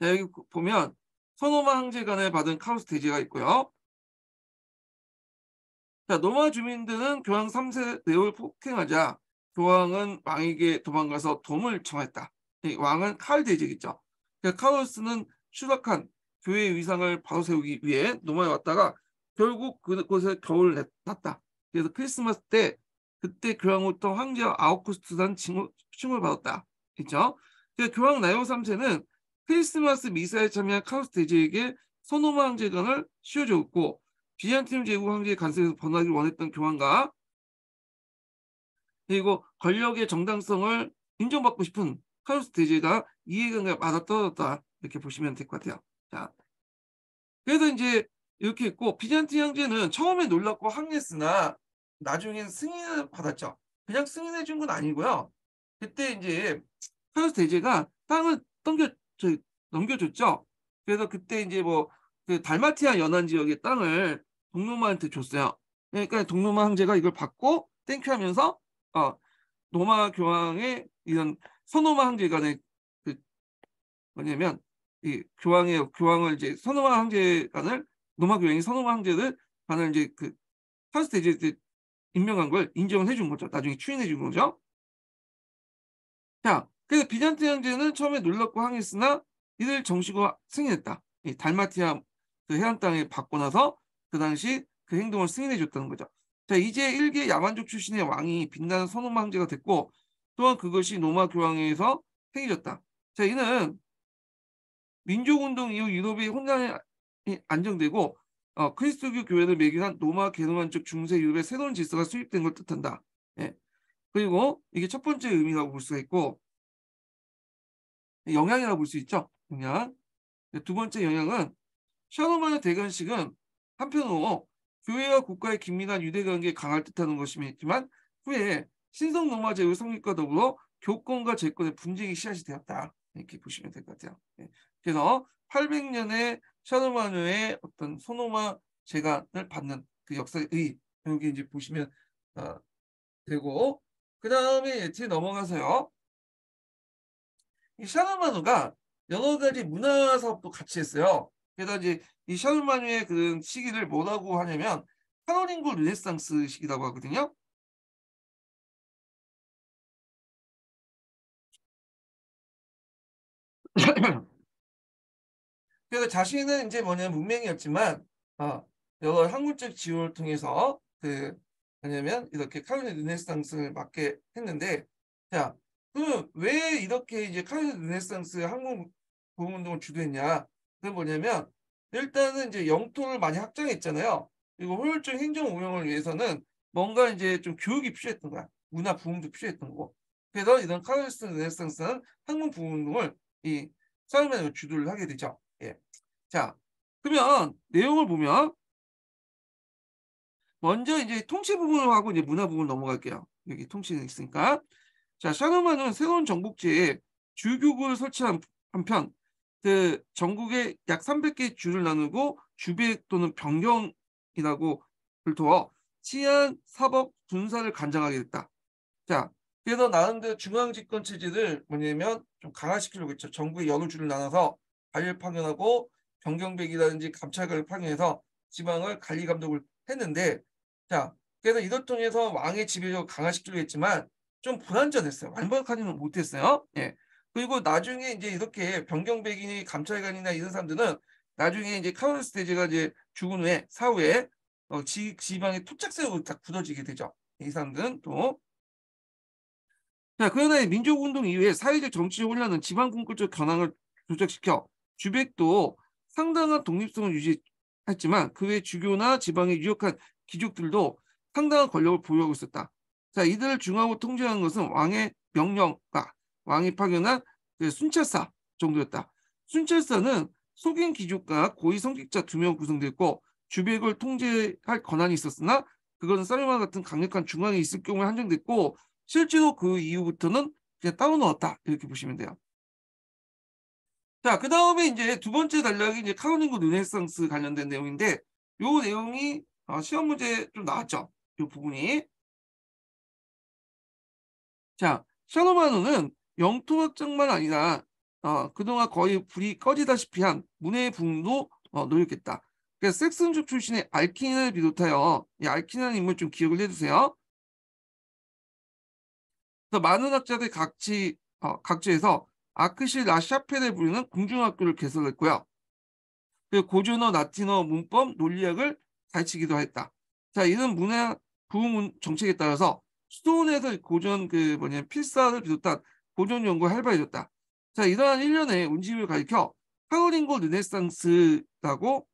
자, 여기 보면 서노마 황제간을 받은 카우스 대제가 있고요. 자, 노마 주민들은 교황 3세 네오를 폭행하자 교황은 왕에게 도망가서 도움을 청했다. 왕은 칼 대제겠죠. 카우스는 추락한 교회의 위상을 바로 세우기 위해 노마에 왔다가 결국 그곳에 겨울을 났다. 그래서 크리스마스 때 그때 교황부터 황제 아우구스투스라는 칭을 받았다. 그렇죠? 교황 나요 3세는 크리스마스 미사에 참여한 카우스 대제에게 서노마 황제관을 씌워줬고 비잔틴 제국 황제의 간섭에서 벗어나기를 원했던 교황과 그리고 권력의 정당성을 인정받고 싶은 카루스 대제가 이해관계가 맞아떨어졌다. 이렇게 보시면 될 것 같아요. 자, 그래서 이제 이렇게 있고 비잔틴 황제는 처음에 놀랍고 항의했으나 나중에 승인을 받았죠. 그냥 승인해 준 건 아니고요. 그때 이제 카루스 대제가 땅을 넘겨줬죠. 그래서 그때 이제 뭐 그 달마티아 연안 지역의 땅을 동로마한테 줬어요. 그러니까 동로마 황제가 이걸 받고 땡큐하면서 노마 교황의 이런 서노마 황제 간의 그 뭐냐면 이 교황을 이제 서노마 황제 간을 노마 교황이 서노마 황제를 간을 이제 그 카르스 대제 임명한 걸 인정을 해준 거죠. 나중에 추인해 준 거죠. 자, 그래서 비잔틴 황제는 처음에 놀랍고 항의했으나 이를 정식으로 승인했다. 이 달마티아 그 해안 땅에 받고 나서 그 당시 그 행동을 승인해 줬다는 거죠. 자, 이제 일개 야만족 출신의 왕이 빛나는 선호마 황제가 됐고 또한 그것이 로마 교황에서 행해졌다. 자, 이는 민족운동 이후 유럽의 혼란이 안정되고 그리스도교 교회를 매개한 로마 게르만족 중세 유럽의 새로운 질서가 수립된 걸 뜻한다. 예. 그리고 이게 첫 번째 의미라고 볼 수가 있고 영향이라고 볼 수 있죠. 영향. 두 번째 영향은 샤노만의 대관식은 한편으로 교회와 국가의 긴밀한 유대관계에 강할 듯하는 것이지만 후에 신성 로마 제국의 성립과 더불어 교권과 제권의 분쟁이 씨앗이 되었다. 이렇게 보시면 될 것 같아요. 그래서 800년에 샤노마누의 어떤 소노마 재간을 받는 그 역사의 여기 이제 보시면 되고 그 다음에 예체 넘어가서요. 이 샤노마누가 여러 가지 문화 사업도 같이 했어요. 그래서 이제 이 샤노마누의 그 시기를 뭐라고 하냐면 카로링고 르네상스 시기라고 하거든요. 그래서 자신은 이제 뭐냐면 문맹이었지만 여러 학문적 지원을 통해서 그 뭐냐면 이렇게 카로링 르네상스를 맡게 했는데 자, 그럼 왜 이렇게 이제 카로링 르네상스 학문 보훈 운동을 주도했냐? 그게 뭐냐면 일단은 이제 영토를 많이 확장했잖아요. 그리고 효율적인 행정 운영을 위해서는 뭔가 이제 좀 교육이 필요했던 거야. 문화 부흥도 필요했던 거고. 그래서 이런 카르로스 르네상스는 학문 부흥 운동을 이 사르마니아가 주도를 하게 되죠. 예. 자, 그러면 내용을 보면 먼저 이제 통치 부분을 하고 이제 문화 부분 넘어갈게요. 여기 통치는 있으니까. 자, 샤르만은 새로운 정복지에 주교구를 설치한 한편 그 전국에 약 300개 주를 나누고 주백 또는 변경이라고 불토어 치안, 사법, 군사를 관장하게 됐다. 자, 그래서 나름대로 중앙 집권 체제를 뭐냐면 좀 강화시키려고 했죠. 정부의 여러 주를 나눠서 관리를 파견하고 변경백이라든지 감찰관을 파견해서 지방을 관리 감독을 했는데, 자, 그래서 이것 통해서 왕의 지배력을 강화시키려고 했지만 좀 불완전했어요. 완벽하지는 못했어요. 예. 그리고 나중에 이제 이렇게 변경백이니 감찰관이나 이런 사람들은 나중에 이제 카오르스 대제가 이제 죽은 후에 사후에 지방의 토착세력으로 딱 굳어지게 되죠. 이 사람들은 또. 자, 그러나 민족운동 이후에 사회적 정치적 혼란은 지방분권적 견항을 조작시켜 주백도 상당한 독립성을 유지했지만 그 외 주교나 지방의 유력한 귀족들도 상당한 권력을 보유하고 있었다. 자, 이들을 중앙으로 통제하는 것은 왕의 명령과 왕이 파견한 그 순찰사 정도였다. 순찰사는 속인 귀족과 고위 성직자 2명 구성됐고 주백을 통제할 권한이 있었으나 그것은 사르마 같은 강력한 중앙에 있을 경우에 한정됐고 실제로 그 이후부터는 그냥 따로 넣었다. 이렇게 보시면 돼요. 자, 그 다음에 이제 두 번째 단락이 이제 카로lin고 르네상스 관련된 내용인데, 요 내용이 시험 문제 좀 나왔죠. 요 부분이. 자, 샤노마노는 영토 확장만 아니라 그동안 거의 불이 꺼지다시피 한 문해의 부흥도 노력했다. 그래서 섹슨족 출신의 알키난을 비롯하여 이 알키난 인물 좀 기억을 해주세요. 많은 학자들 각지에서 아크시 라샤펠을 부르는 궁중학교를 개설했고요. 그리고 고전어, 라틴어, 문법, 논리학을 가르치기도 했다. 자, 이런 문화 부흥 정책에 따라서 수도원에서 고전 필사를 비롯한 고전 연구가 활발해졌다. 자, 이러한 일련의 운집을 가리켜 카로lin고 르네상스라고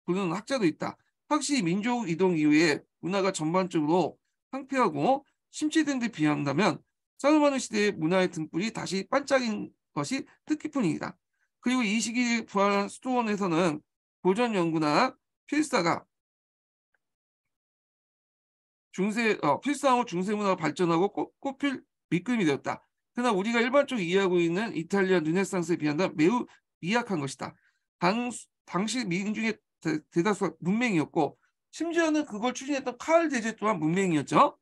부르는 학자도 있다. 확실히 민족 이동 이후에 문화가 전반적으로 황폐하고 침체된 데 비한다면 사르마누 시대의 문화의 등불이 다시 반짝인 것이 뜻깊은 일이다. 그리고 이 시기에 부활한 수도원에서는 고전 연구나 필사가 필사하고 중세 문화가 발전하고 꽃필 밑그림이 되었다. 그러나 우리가 일반적으로 이해하고 있는 이탈리아 르네상스에 비한다면 매우 미약한 것이다. 당시 민중의 대다수가 문맹이었고 심지어는 그걸 추진했던 카를 대제 또한 문맹이었죠.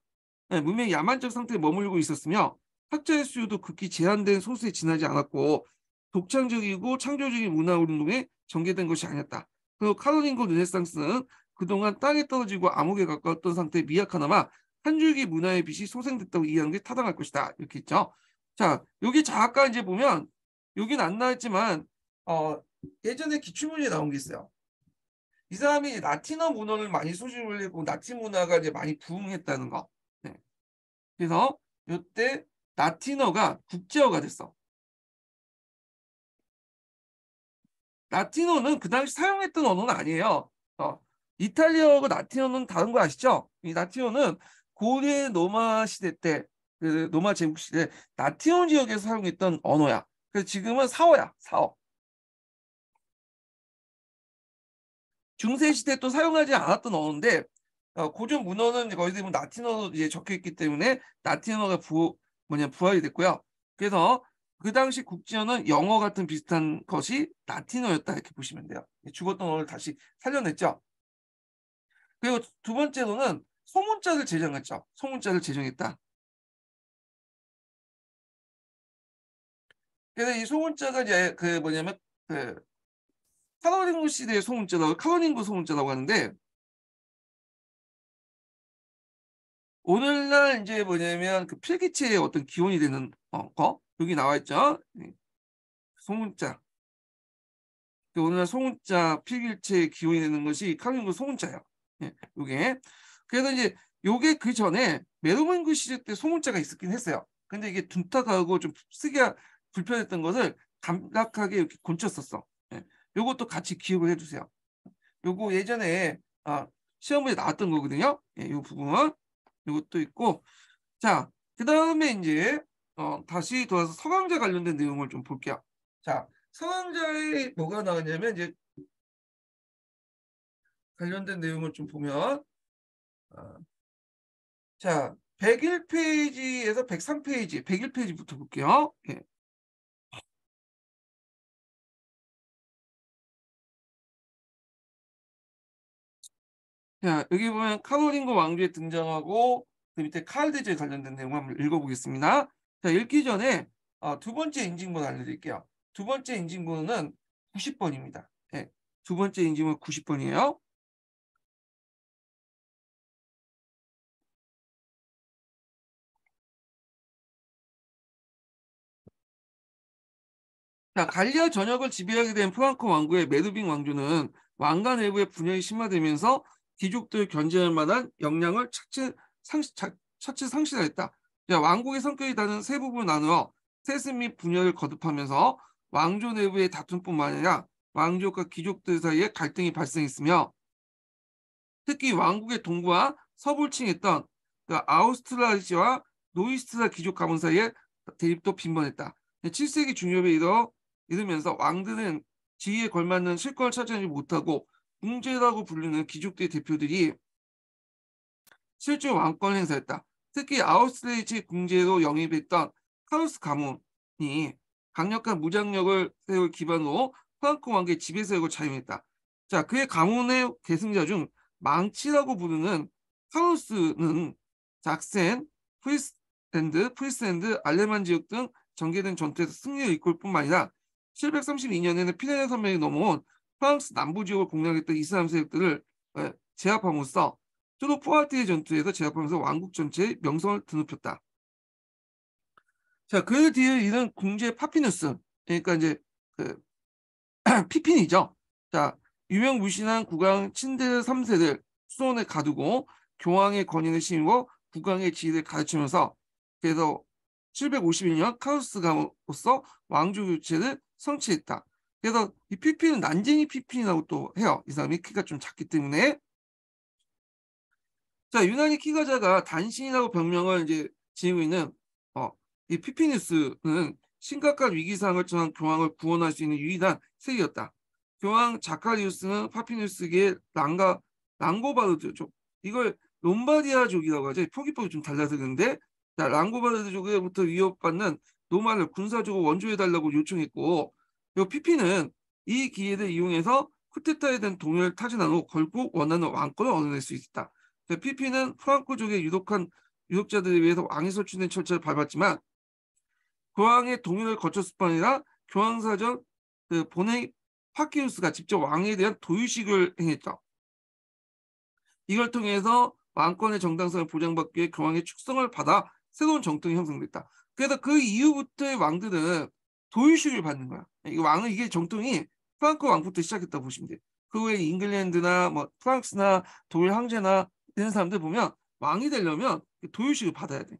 네, 문명이 야만적 상태에 머물고 있었으며 학자의 수요도 극히 제한된 소수에 지나지 않았고 독창적이고 창조적인 문화운동에 전개된 것이 아니었다. 그리고 카로lin고 르네상스는 그동안 땅에 떨어지고 암흑에 가까웠던 상태의 미약하나마 한 줄기 문화의 빛이 소생됐다고 이해하는 게 타당할 것이다. 이렇게 있죠. 자, 여기 아까 이제 보면 여기는 안 나왔지만 예전에 기출문제에 나온 게 있어요. 이 사람이 라틴어 문헌을 많이 소집을 했고 라틴 문화가 이제 많이 부흥했다는 거. 네. 그래서 이때 라틴어가 국제어가 됐어. 라틴어는 그 당시 사용했던 언어는 아니에요. 이탈리아어하고 라틴어는 다른 거 아시죠? 이 라틴어는 고대 로마 시대 때, 그 로마 제국 시대 라틴어 지역에서 사용했던 언어야. 그래서 지금은 사어야, 사어. 중세 시대 또 사용하지 않았던 언어인데 고전 문헌은 거의 대부분 라틴어로 이제 적혀 있기 때문에 라틴어가 부활이 됐고요. 그래서 그 당시 국지어는 영어 같은 비슷한 것이 라틴어였다 이렇게 보시면 돼요. 죽었던 언어를 다시 살려냈죠. 그리고 두 번째로는 소문자를 제정했죠. 소문자를 제정했다. 그래서 이 소문자가 이제 카로lin고 시대의 소문자라고 카로lin고 소문자라고 하는데 오늘날 이제 그 필기체의 어떤 기원이 되는 거 여기 나와 있죠. 소문자. 오늘날 소문자 필기체의 기원이 되는 것이 카로lin고 소문자예요. 요게. 그래서 이제 요게 그 전에 메로vin기 시대 때 소문자가 있었긴 했어요. 근데 이게 둔탁하고 좀 쓰기가 불편했던 것을 간략하게 이렇게 곤쳤었어. 요것도 같이 기억을 해주세요. 요거 예전에 시험 문제 나왔던 거거든요. 예, 요 부분 요것도 있고. 자, 그 다음에 이제 다시 돌아서 서강자 관련된 내용을 좀 볼게요. 자, 서강자에 뭐가 나왔냐면 이제 관련된 내용을 좀 보면 자, 101페이지에서 103페이지, 101페이지부터 볼게요. 예. 자, 여기 보면 카로린거 왕조에 등장하고 그 밑에 칼드제 관련된 내용 한번 읽어보겠습니다. 자, 읽기 전에 두 번째 인증번 알려드릴게요. 두 번째 인증번은 90번입니다. 예, 두 번째 인증번 90번이에요. 자, 갈리아 전역을 지배하게 된 프랑코 왕국의 메르빙 왕조는 왕가 내부의 분열이 심화되면서 귀족들 견제할 만한 역량을 차츰 상실했다. 자, 왕국의 성격이 다른 세 부분을 나누어 세습 및 분열을 거듭하면서 왕조 내부의 다툼뿐만 아니라 왕족과 귀족들 사이에 갈등이 발생했으며 특히 왕국의 동부와 서부를 칭했던 그 아우스트라시아와 노이스트라 귀족 가문 사이에 대립도 빈번했다. 7세기 중엽에 이르면서 왕들은 지위에 걸맞는 실권을 차지하지 못하고 궁제라고 부르는 귀족들의 대표들이 실제 왕권을 행사했다. 특히 아우스트리치 궁제로 영입했던 카루스 가문이 강력한 무장력을 세울 기반으로 프랑크 왕국의 지배 세력을 차용했다. 자, 그의 가문의 계승자 중 망치라고 부르는 카루스는 작센, 프리스랜드, 알레만 지역 등 전개된 전투에서 승리를 이끌 뿐만 아니라 732년에는 피레네 산맥이 넘어온 프랑스 남부 지역을 공략했던 이슬람 세력들을 제압함으로써 주로 포아티의 전투에서 제압하면서 왕국 전체의 명성을 드높였다. 자, 그 뒤에 이른 궁제 파피누스, 그러니까 이제 그 피핀이죠. 자, 유명무신한 국왕 친드 3세를 수원에 가두고 교황의 권위를 심고 국왕의 지위를 가르치면서 그래서 751년 카우스 가로서 왕조 교체를 성취했다. 그래서 이 피핀은 난쟁이 피핀이라고 또 해요. 이 사람이 키가 좀 작기 때문에. 자, 유난히 키가 작아 단신이라고 병명을 이제 지니고 있는 이 피피누스는 심각한 위기 상황을 처한 교황을 구원할 수 있는 유일한 세력이었다. 교황 자카리우스는 파피누스계의 랑고바르드족, 이걸 롬바디아족이라고 하죠. 표기법이 좀 달라서 그런데, 자, 랑고바르드족으로부터 위협받는 노마를 군사적으로 원조해달라고 요청했고, 이 피피는 이 기회를 이용해서 쿠데타에 대한 동요를 타진한 후 결국 원하는 왕권을 얻어낼 수 있었다. 피피는 프랑크족의 유독자들에 의해서 왕이 설치된 절차를 밟았지만 교황의 동의를 거쳤을 뿐 아니라 교황사전 보네 파키우스가 직접 왕에 대한 도유식을 행했다. 이걸 통해서 왕권의 정당성을 보장받기 위해 교황의 축성을 받아 새로운 정통이 형성됐다. 그래서 그 이후부터의 왕들은 도유식을 받는 거야. 이게 정통이 프랑크 왕부터 시작했다고 보시면 돼요. 그 후에 잉글랜드나 뭐 프랑스나 독일 황제나 이런 사람들 보면 왕이 되려면 도유식을 받아야 돼.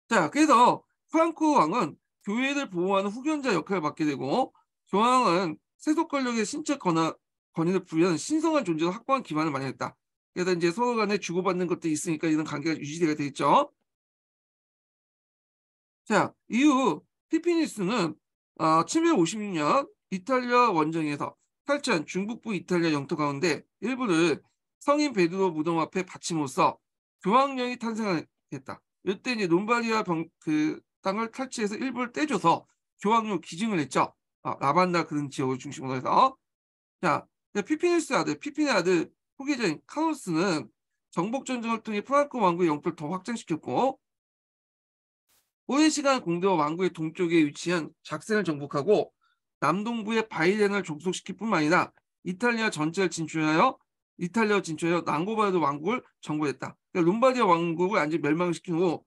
자, 그래서 프랑크 왕은 교회를 보호하는 후견자 역할을 맡게 되고 교황은 세속 권력의 신적 권위를 부여하는 신성한 존재로 확고한 기반을 마련했다. 그래서 이제 서로 간에 주고받는 것도 있으니까 이런 관계가 유지되게 되겠죠. 자, 이후 피피니스는 756년 이탈리아 원정에서 탈취한 중북부 이탈리아 영토 가운데 일부를 성인 베드로 무덤 앞에 바침으로써 교황령이 탄생했다. 이때 이제 롬바디아 그 땅을 탈취해서 일부를 떼줘서 교황령 기증을 했죠. 라반다 그런 지역을 중심으로 해서. 자, 피핀의 아들 후계자인 카로스는 정복 전쟁을 통해 프랑크 왕국의 영토를 더 확장시켰고 오랜 시간 공대와 왕국의 동쪽에 위치한 작센을 정복하고 남동부의 바이렌을 종속시킬 뿐만 아니라 이탈리아 진출하여 랑고바르드 왕국을 정복했다. 그러니까 롬바디아 왕국을 완전히 멸망시킨 후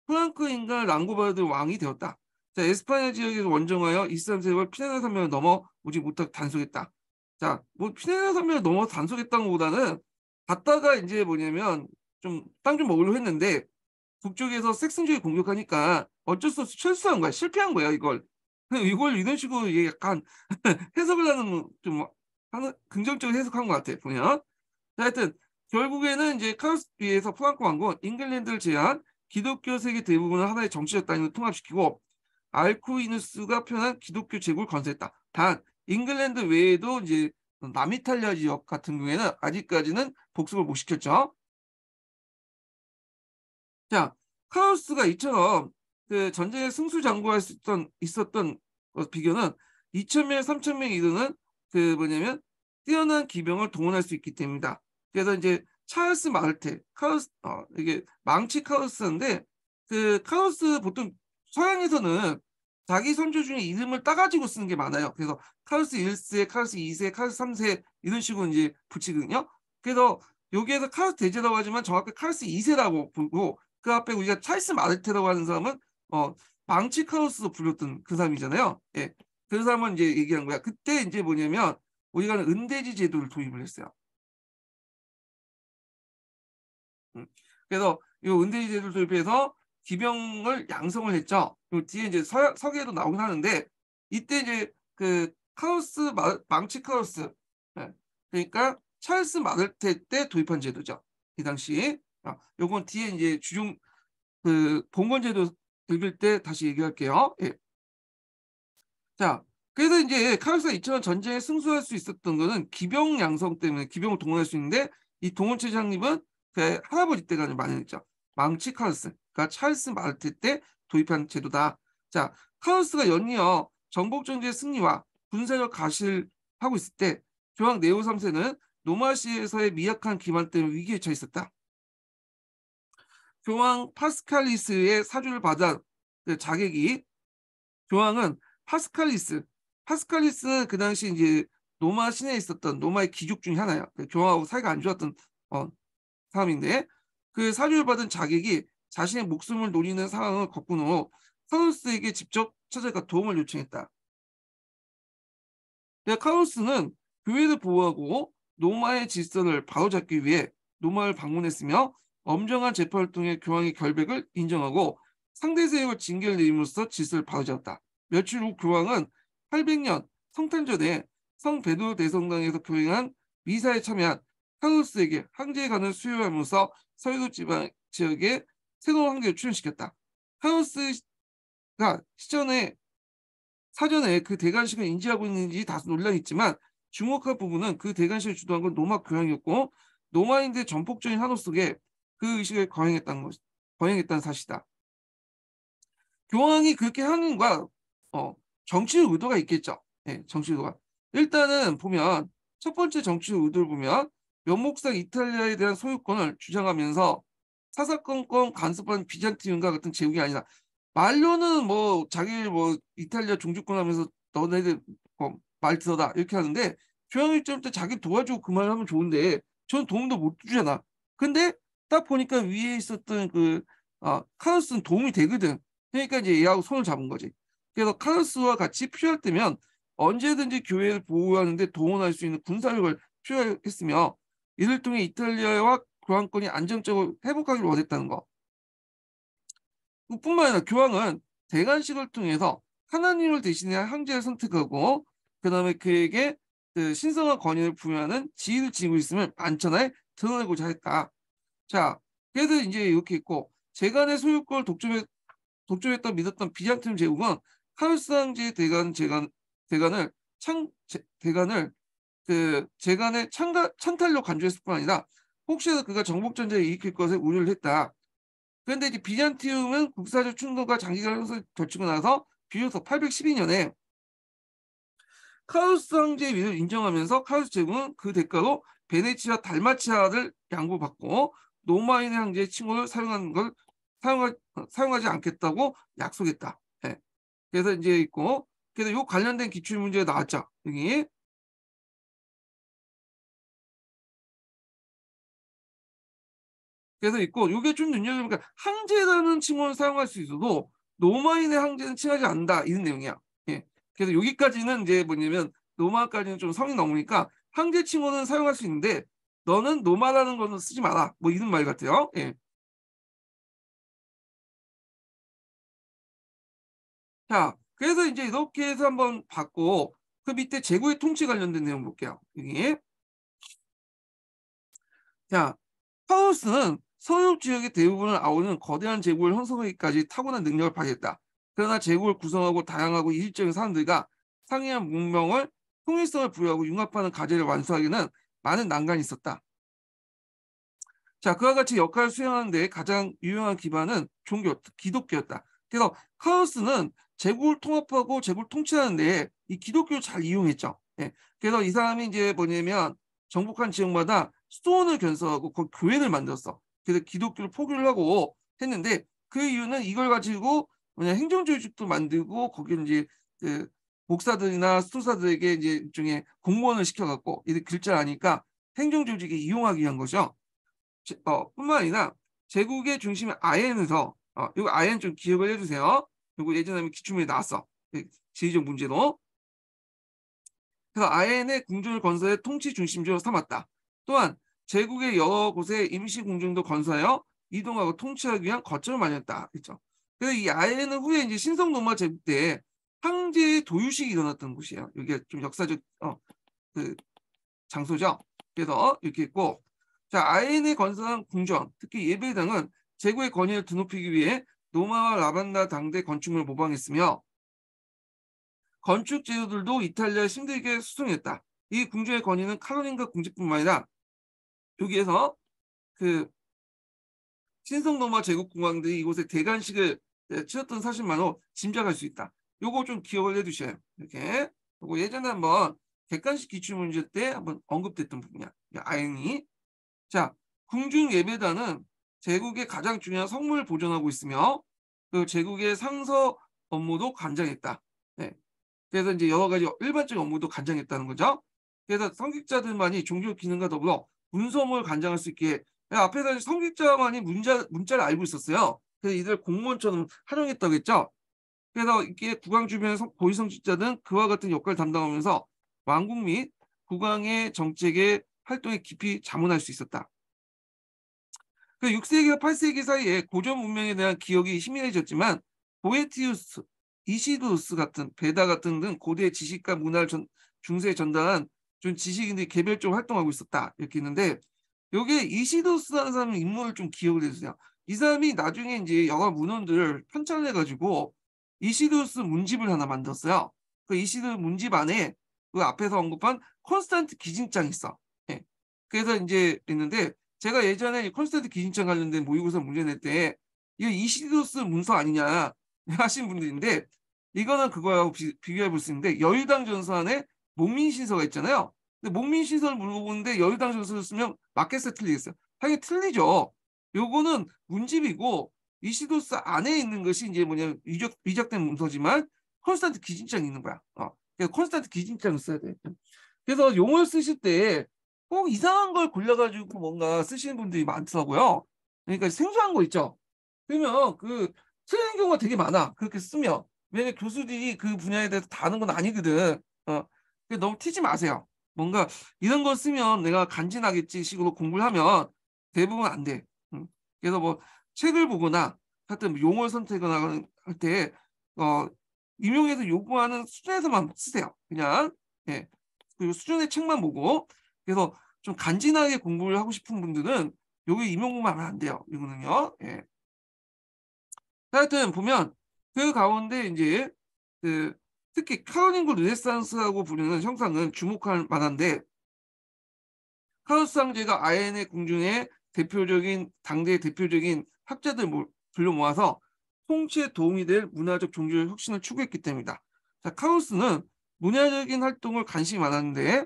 프랑크인과 랑고바르드 왕이 되었다. 자, 에스파냐 지역에서 원정하여 이슬람 세력을 피레네 산맥을 넘어 오지 못하고 단속했다. 자, 뭐 피레네 산맥을 넘어 단속했다는 것보다는 갔다가 이제 뭐냐면 좀 땅 좀 먹으려고 했는데 북쪽에서 섹슨족이 공격하니까 어쩔 수 없이 철수한 거야. 실패한 거야, 이걸. 이걸 이런 식으로 이게 약간 해석을 하는 좀 하는 긍정적으로 해석한 것 같아 보면. 자, 하여튼 결국에는 이제 카오스 위에서 프랑코 왕국은 잉글랜드를 제외한 기독교 세계 대부분을 하나의 정치적 단위로 통합시키고 알쿠이누스가 표현한 기독교 제국을 건설했다. 단 잉글랜드 외에도 이제 남이탈리아 지역 같은 경우에는 아직까지는 복습을 못 시켰죠. 자, 카오스가 이처럼 그 전쟁에 승수장구할 수 있었던 비결은 2,000명, 3,000명에 이르는 그 뭐냐면 뛰어난 기병을 동원할 수 있기 때문이다. 그래서 이제 찰스 마르테, 카오스, 이게 망치 카오스인데 그 카오스 보통 서양에서는 자기 선조 중에 이름을 따가지고 쓰는 게 많아요. 그래서 카오스 1세, 카오스 2세, 카오스 3세 이런 식으로 이제 붙이거든요. 그래서 여기에서 카오스 대제라고 하지만 정확히 카오스 2세라고 부르고 그 앞에 우리가 찰스 마르테라고 하는 사람은 망치 카오스로 불렸던 그 사람이잖아요. 예. 그 사람은 이제 얘기한 거야. 그때 이제 뭐냐면 우리가 은대지 제도를 도입을 했어요. 그래서 이 은대지 제도를 도입해서 기병을 양성을 했죠. 요 뒤에 이제 서기에도 나오긴 하는데 이때 이제 그 카오스 망치 카오스, 예. 그러니까 찰스 마르테 때 도입한 제도죠. 이 당시. 요건 뒤에 이제 주중 그 봉건제도 읽을 때 다시 얘기할게요. 예. 자, 그래서 이제 카오스가 이처럼 전쟁에 승수할 수 있었던 거는 기병 양성 때문에 기병을 동원할 수 있는데 이 동원체 창립은 그 할아버지 때가 많이 했죠. 망치 카오스, 그러니까 찰스 마르테 때 도입한 제도다. 자, 카오스가 연이어 정복전쟁의 승리와 군사력 가시를 하고 있을 때 교황 네오 3세는 노마시에서의 미약한 기반 때문에 위기에 처해 있었다. 교황 파스칼리스의 사주를 받아 그 자객이 교황은 파스칼리스는 그 당시 이제 노마 시내에 있었던 노마의 귀족 중에 하나야. 교황하고 사이가 안 좋았던 사람인데 그 사주를 받은 자객이 자신의 목숨을 노리는 상황을 겪은 후 카오스에게 직접 찾아가 도움을 요청했다. 카오스는 교회를 보호하고 노마의 질서를 바로잡기 위해 노마를 방문했으며 엄정한 재판을 통해 교황의 결백을 인정하고 상대 세력을 징계를 내림으로써 질서를 바로잡았다. 며칠 후 교황은 800년 성탄절에 성 베드로 대성당에서 교행한 미사에 참여한 카오스에게 황제의 관을 수여하면서 서유도 지방 지역에 새로운 황제를 출연시켰다. 카오스가 사전에 그 대관식을 인지하고 있는지 다소 논란이 있지만 주목할 부분은 그 대관식을 주도한 건 노마 교황이었고 노마인데 전폭적인 한호 속에 그 의식을 거행했다는 사실이다. 교황이 그렇게 하는 과 정치 의도가 있겠죠. 네, 정치 의도가. 일단은 보면 첫 번째 정치 의도를 보면 면목상 이탈리아에 대한 소유권을 주장하면서 사사건건 간섭한 비잔티움과 같은 제국이 아니다. 말로는 뭐 자기 뭐 이탈리아 종주권 하면서 너네들 말 들어라 이렇게 하는데 교황 입장부터 자기 도와주고 그 말을 하면 좋은데 저는 도움도 못 주잖아. 근데 딱 보니까 위에 있었던 그 카르스는 도움이 되거든. 그러니까 이제 얘하고 손을 잡은 거지. 그래서 카르스와 같이 필요할 때면 언제든지 교회를 보호하는데 동원할 수 있는 군사력을 필요했으며 이를 통해 이탈리아와 교황권이 안정적으로 회복하기를 원했다는 거. 뿐만 아니라 교황은 대관식을 통해서 하나님을 대신해 황제를 선택하고 그 다음에 그에게 그 신성한 권위를 부여하는 지위를 지니고 있음을 만천하에 드러내고자 했다. 자, 그래서 이제 이렇게 있고 재간의 소유권을 독점했다 믿었던 비잔틴 제국은 카르스 황제의 대간을 그 재간의 찬탈로 간주했을 뿐 아니라 혹시라도 그가 정복전쟁에 일으킬 것에 우려를 했다. 그런데 이제 비잔티움은 국사적 충돌과 장기간 형성을 거치고 나서 비로소 812년에 카오스 황제의 위를 인정하면서 카오스 제국은 그 대가로 베네치아 달마치아를 양보받고 노마인의 황제의 칭호를 사용하지 않겠다고 약속했다. 네. 그래서 이제 있고 그래서 요 관련된 기출 문제가 나왔죠. 여기 그래서 있고 요게 좀 눈여겨보니까 항제라는 칭호를 사용할 수 있어도 노마인의 항제는 칭하지 않는다 이런 내용이야. 예. 그래서 여기까지는 이제 뭐냐면 노마까지는 좀 성이 넘으니까 항제 칭호는 사용할 수 있는데 너는 노마라는 거는 쓰지 마라 뭐 이런 말 같아요. 예. 자, 그래서 이제 이렇게 해서 한번 봤고, 그 밑에 제국의 통치 관련된 내용 볼게요. 여기. 자, 파우스는 서유럽 지역의 대부분을 아우르는 거대한 제국을 형성하기까지 타고난 능력을 발휘했다. 그러나 제국을 구성하고 다양하고 이질적인 사람들과 상이한 문명을 통일성을 부여하고 융합하는 과제를 완수하기는 많은 난관이 있었다. 자, 그와 같이 역할을 수행하는 데 가장 유용한 기반은 종교, 기독교였다. 그래서 카우스는 제국을 통합하고 제국을 통치하는 데 이 기독교를 잘 이용했죠. 예. 그래서 이 사람이 이제 뭐냐면 정복한 지역마다 수도원을 건설하고 그 교회를 만들었어. 그래서 기독교를 포교를 하고 했는데 그 이유는 이걸 가지고 뭐냐 행정조직도 만들고 거기 이제 그 목사들이나 수도사들에게 이제 일종의 공무원을 시켜갖고 이들 글자를 아니까 행정조직에 이용하기 위한 거죠. 뿐만 아니라 제국의 중심인 아엔에서 이거 아엔 좀 기억을 해주세요. 이거 예전에 기출문에 나왔어. 지리적 문제로. 그래서 아엔의 궁중을 건설해 통치 중심지로 삼았다. 또한 제국의 여러 곳에 임시 궁중도 건설하여 이동하고 통치하기 위한 거점을 마련했다. 그렇죠. 그래서 이 아엔은 후에 이제 신성 로마 제국 때 황제의 도유식이 일어났던 곳이에요. 이게 좀 역사적 그 장소죠. 그래서 이렇게 있고, 자, 아엔에 건설한 궁전, 특히 예배당은 제국의 권위를 드높이기 위해 로마와 라반다 당대 건축물을 모방했으며 건축 재료들도 이탈리아 신들에게 수송했다. 이 궁전의 권위는 카로린가 궁지뿐만 아니라 여기에서 그 신성 로마 제국 공왕들이 이곳에 대관식을 치렀던 사실만으로 짐작할 수 있다. 요거 좀 기억을 해두셔요. 이렇게. 요거 예전에 한번 객관식 기출문제 때 한번 언급됐던 부분이야. 아엔이. 자, 궁중 예배단은 제국의 가장 중요한 성물을 보존하고 있으며 그 제국의 상서 업무도 관장했다. 네. 그래서 이제 여러 가지 일반적인 업무도 관장했다는 거죠. 그래서 성직자들만이 종교 기능과 더불어 문서업무를 관장할 수 있게 앞에서 성직자만이 문자를 알고 있었어요. 그래서 이들 공무원처럼 활용했다고 했죠. 그래서 이게 국왕 주변의 고위성직자는 그와 같은 역할을 담당하면서 왕국 및 국왕의 정책의 활동에 깊이 자문할 수 있었다. 그 6세기와 8세기 사이에 고전 문명에 대한 기억이 희미해졌지만 보에티우스, 이시도스 같은 베다 같은 등 고대 지식과 문화를 중세에 전달한 좀 지식인들이 개별적으로 활동하고 있었다. 이렇게 있는데 여기에 이시도스라는 사람 인물을 좀 기억을 해주세요. 이 사람이 나중에 이제 여러 문헌들을 편찬해가지고 이시도스 문집을 하나 만들었어요. 그 이시도스 문집 안에 그 앞에서 언급한 콘스탄트 기진장이 있어. 예. 그래서 이제 있는데 제가 예전에 콘스탄트 기진장 관련된 모의고사 문제 낼 때 이거 이시도스 문서 아니냐 하신 분들인데 이거는 그거하고 비교해 볼 수 있는데 여유당 전서 안에 목민신서가 있잖아요. 근데 목민신서를 물어보는데 여유당 전서를 쓰면 맞겠어요, 틀리겠어요? 당연히 틀리죠. 요거는 문집이고 이시도스 안에 있는 것이 이제 뭐냐면 위적된 문서지만 콘스탄트 기진장이 있는 거야. 그래서 콘스탄트 기진장을 써야 돼. 그래서 용어를 쓰실 때 꼭 이상한 걸 골라가지고 뭔가 쓰시는 분들이 많더라고요. 그러니까 생소한 거 있죠. 그러면 그 틀리는 경우가 되게 많아. 그렇게 쓰면. 왜냐면 교수들이 그 분야에 대해서 다 아는 건 아니거든. 너무 튀지 마세요. 뭔가 이런 거 쓰면 내가 간지나겠지 식으로 공부를 하면 대부분 안 돼. 그래서 뭐 책을 보거나 하여튼 뭐 용어를 선택하거나 할 때 임용해서 요구하는 수준에서만 쓰세요. 그냥 예. 그리고 수준의 책만 보고 그래서 좀 간지나게 공부를 하고 싶은 분들은 여기 임용 공부하면 안 돼요. 이거는요. 예. 하여튼 보면 그 가운데 이제 그 특히 카로lin고 르네상스라고 부르는 형상은 주목할 만한데 카로스 황제가 아엔의 궁중에 대표적인 당대의 대표적인 학자들 불러 모아서 통치에 도움이 될 문화적 종교적 혁신을 추구했기 때문이다. 자, 카로스는 문화적인 활동을 관심이 많았는데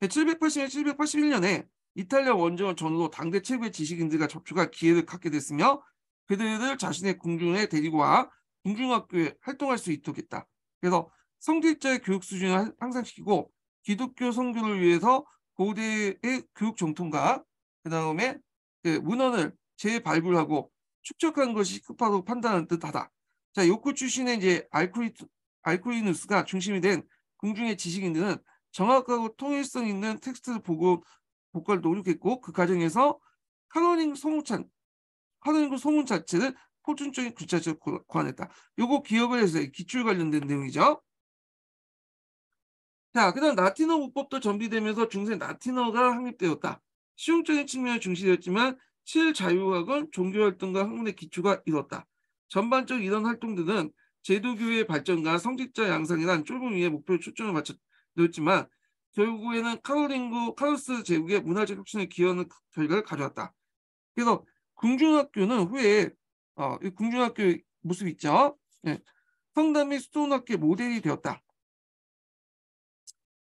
781년에 이탈리아 원정을 전후로 당대 최고의 지식인들과 접촉할 기회를 갖게 됐으며 그들을 자신의 궁중에 데리고 와 궁중학교에 활동할 수 있도록 했다. 그래서 성직자의 교육 수준을 향상시키고 기독교 선교를 위해서 고대의 교육 정통과 그 다음에 그 문헌을 재발굴하고 축적한 것이 급하다고 판단하는 듯하다. 자, 요코 출신의 이제 알쿠리누스가 중심이 된 궁중의 지식인들은 정확하고 통일성 있는 텍스트를 보고 복과를 노력했고 그 과정에서 카노닝 소문 자체를 표준적인 글자체로 고안했다. 요거 기억을 해주세요. 기출 관련된 내용이죠. 자, 그다음 라틴어 문법도 정비되면서 중세 라틴어가 확립되었다. 실용적인 측면이 중시되었지만 실자유학은 종교활동과 학문의 기초가 이뤘다. 전반적 이런 활동들은 제도교의 발전과 성직자 양성이란 좁은 위의 목표에 초점을 맞췄지만 결국에는 카로스 제국의 문화적 혁신을 기여하는 결과를 가져왔다. 그래서 궁중학교는 후에 이 궁중학교 모습 있죠. 예, 성당 및 수도원학교의 모델이 되었다.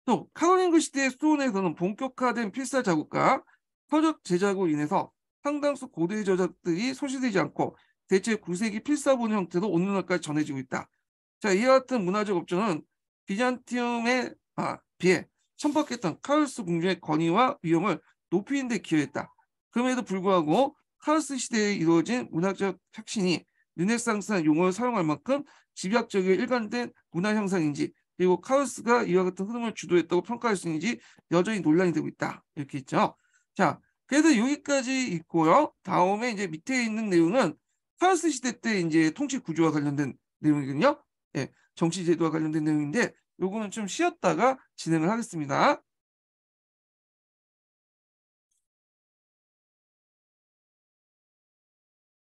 또 카로링그 시대의 수도원에서는 본격화된 필사 작업과 서적 제작으로 인해서 상당수 고대 저작들이 소실되지 않고 대체 9세기 필사본 형태로 오늘날까지 전해지고 있다. 자, 이와 같은 문화적 업적은 비잔티움에 비해 천박했던 카로스 궁중의 권위와 위엄을 높이는 데 기여했다. 그럼에도 불구하고 카로스 시대에 이루어진 문화적 혁신이 르네상스한 용어를 사용할 만큼 집약적이고 일관된 문화 형상인지, 그리고 카로스가 이와 같은 흐름을 주도했다고 평가할 수 있는지 여전히 논란이 되고 있다. 이렇게 있죠. 자, 그래서 여기까지 있고요. 다음에 이제 밑에 있는 내용은 카로스 시대 때 이제 통치 구조와 관련된 내용이거든요. 예, 정치 제도와 관련된 내용인데 요거는 좀 쉬었다가 진행을 하겠습니다.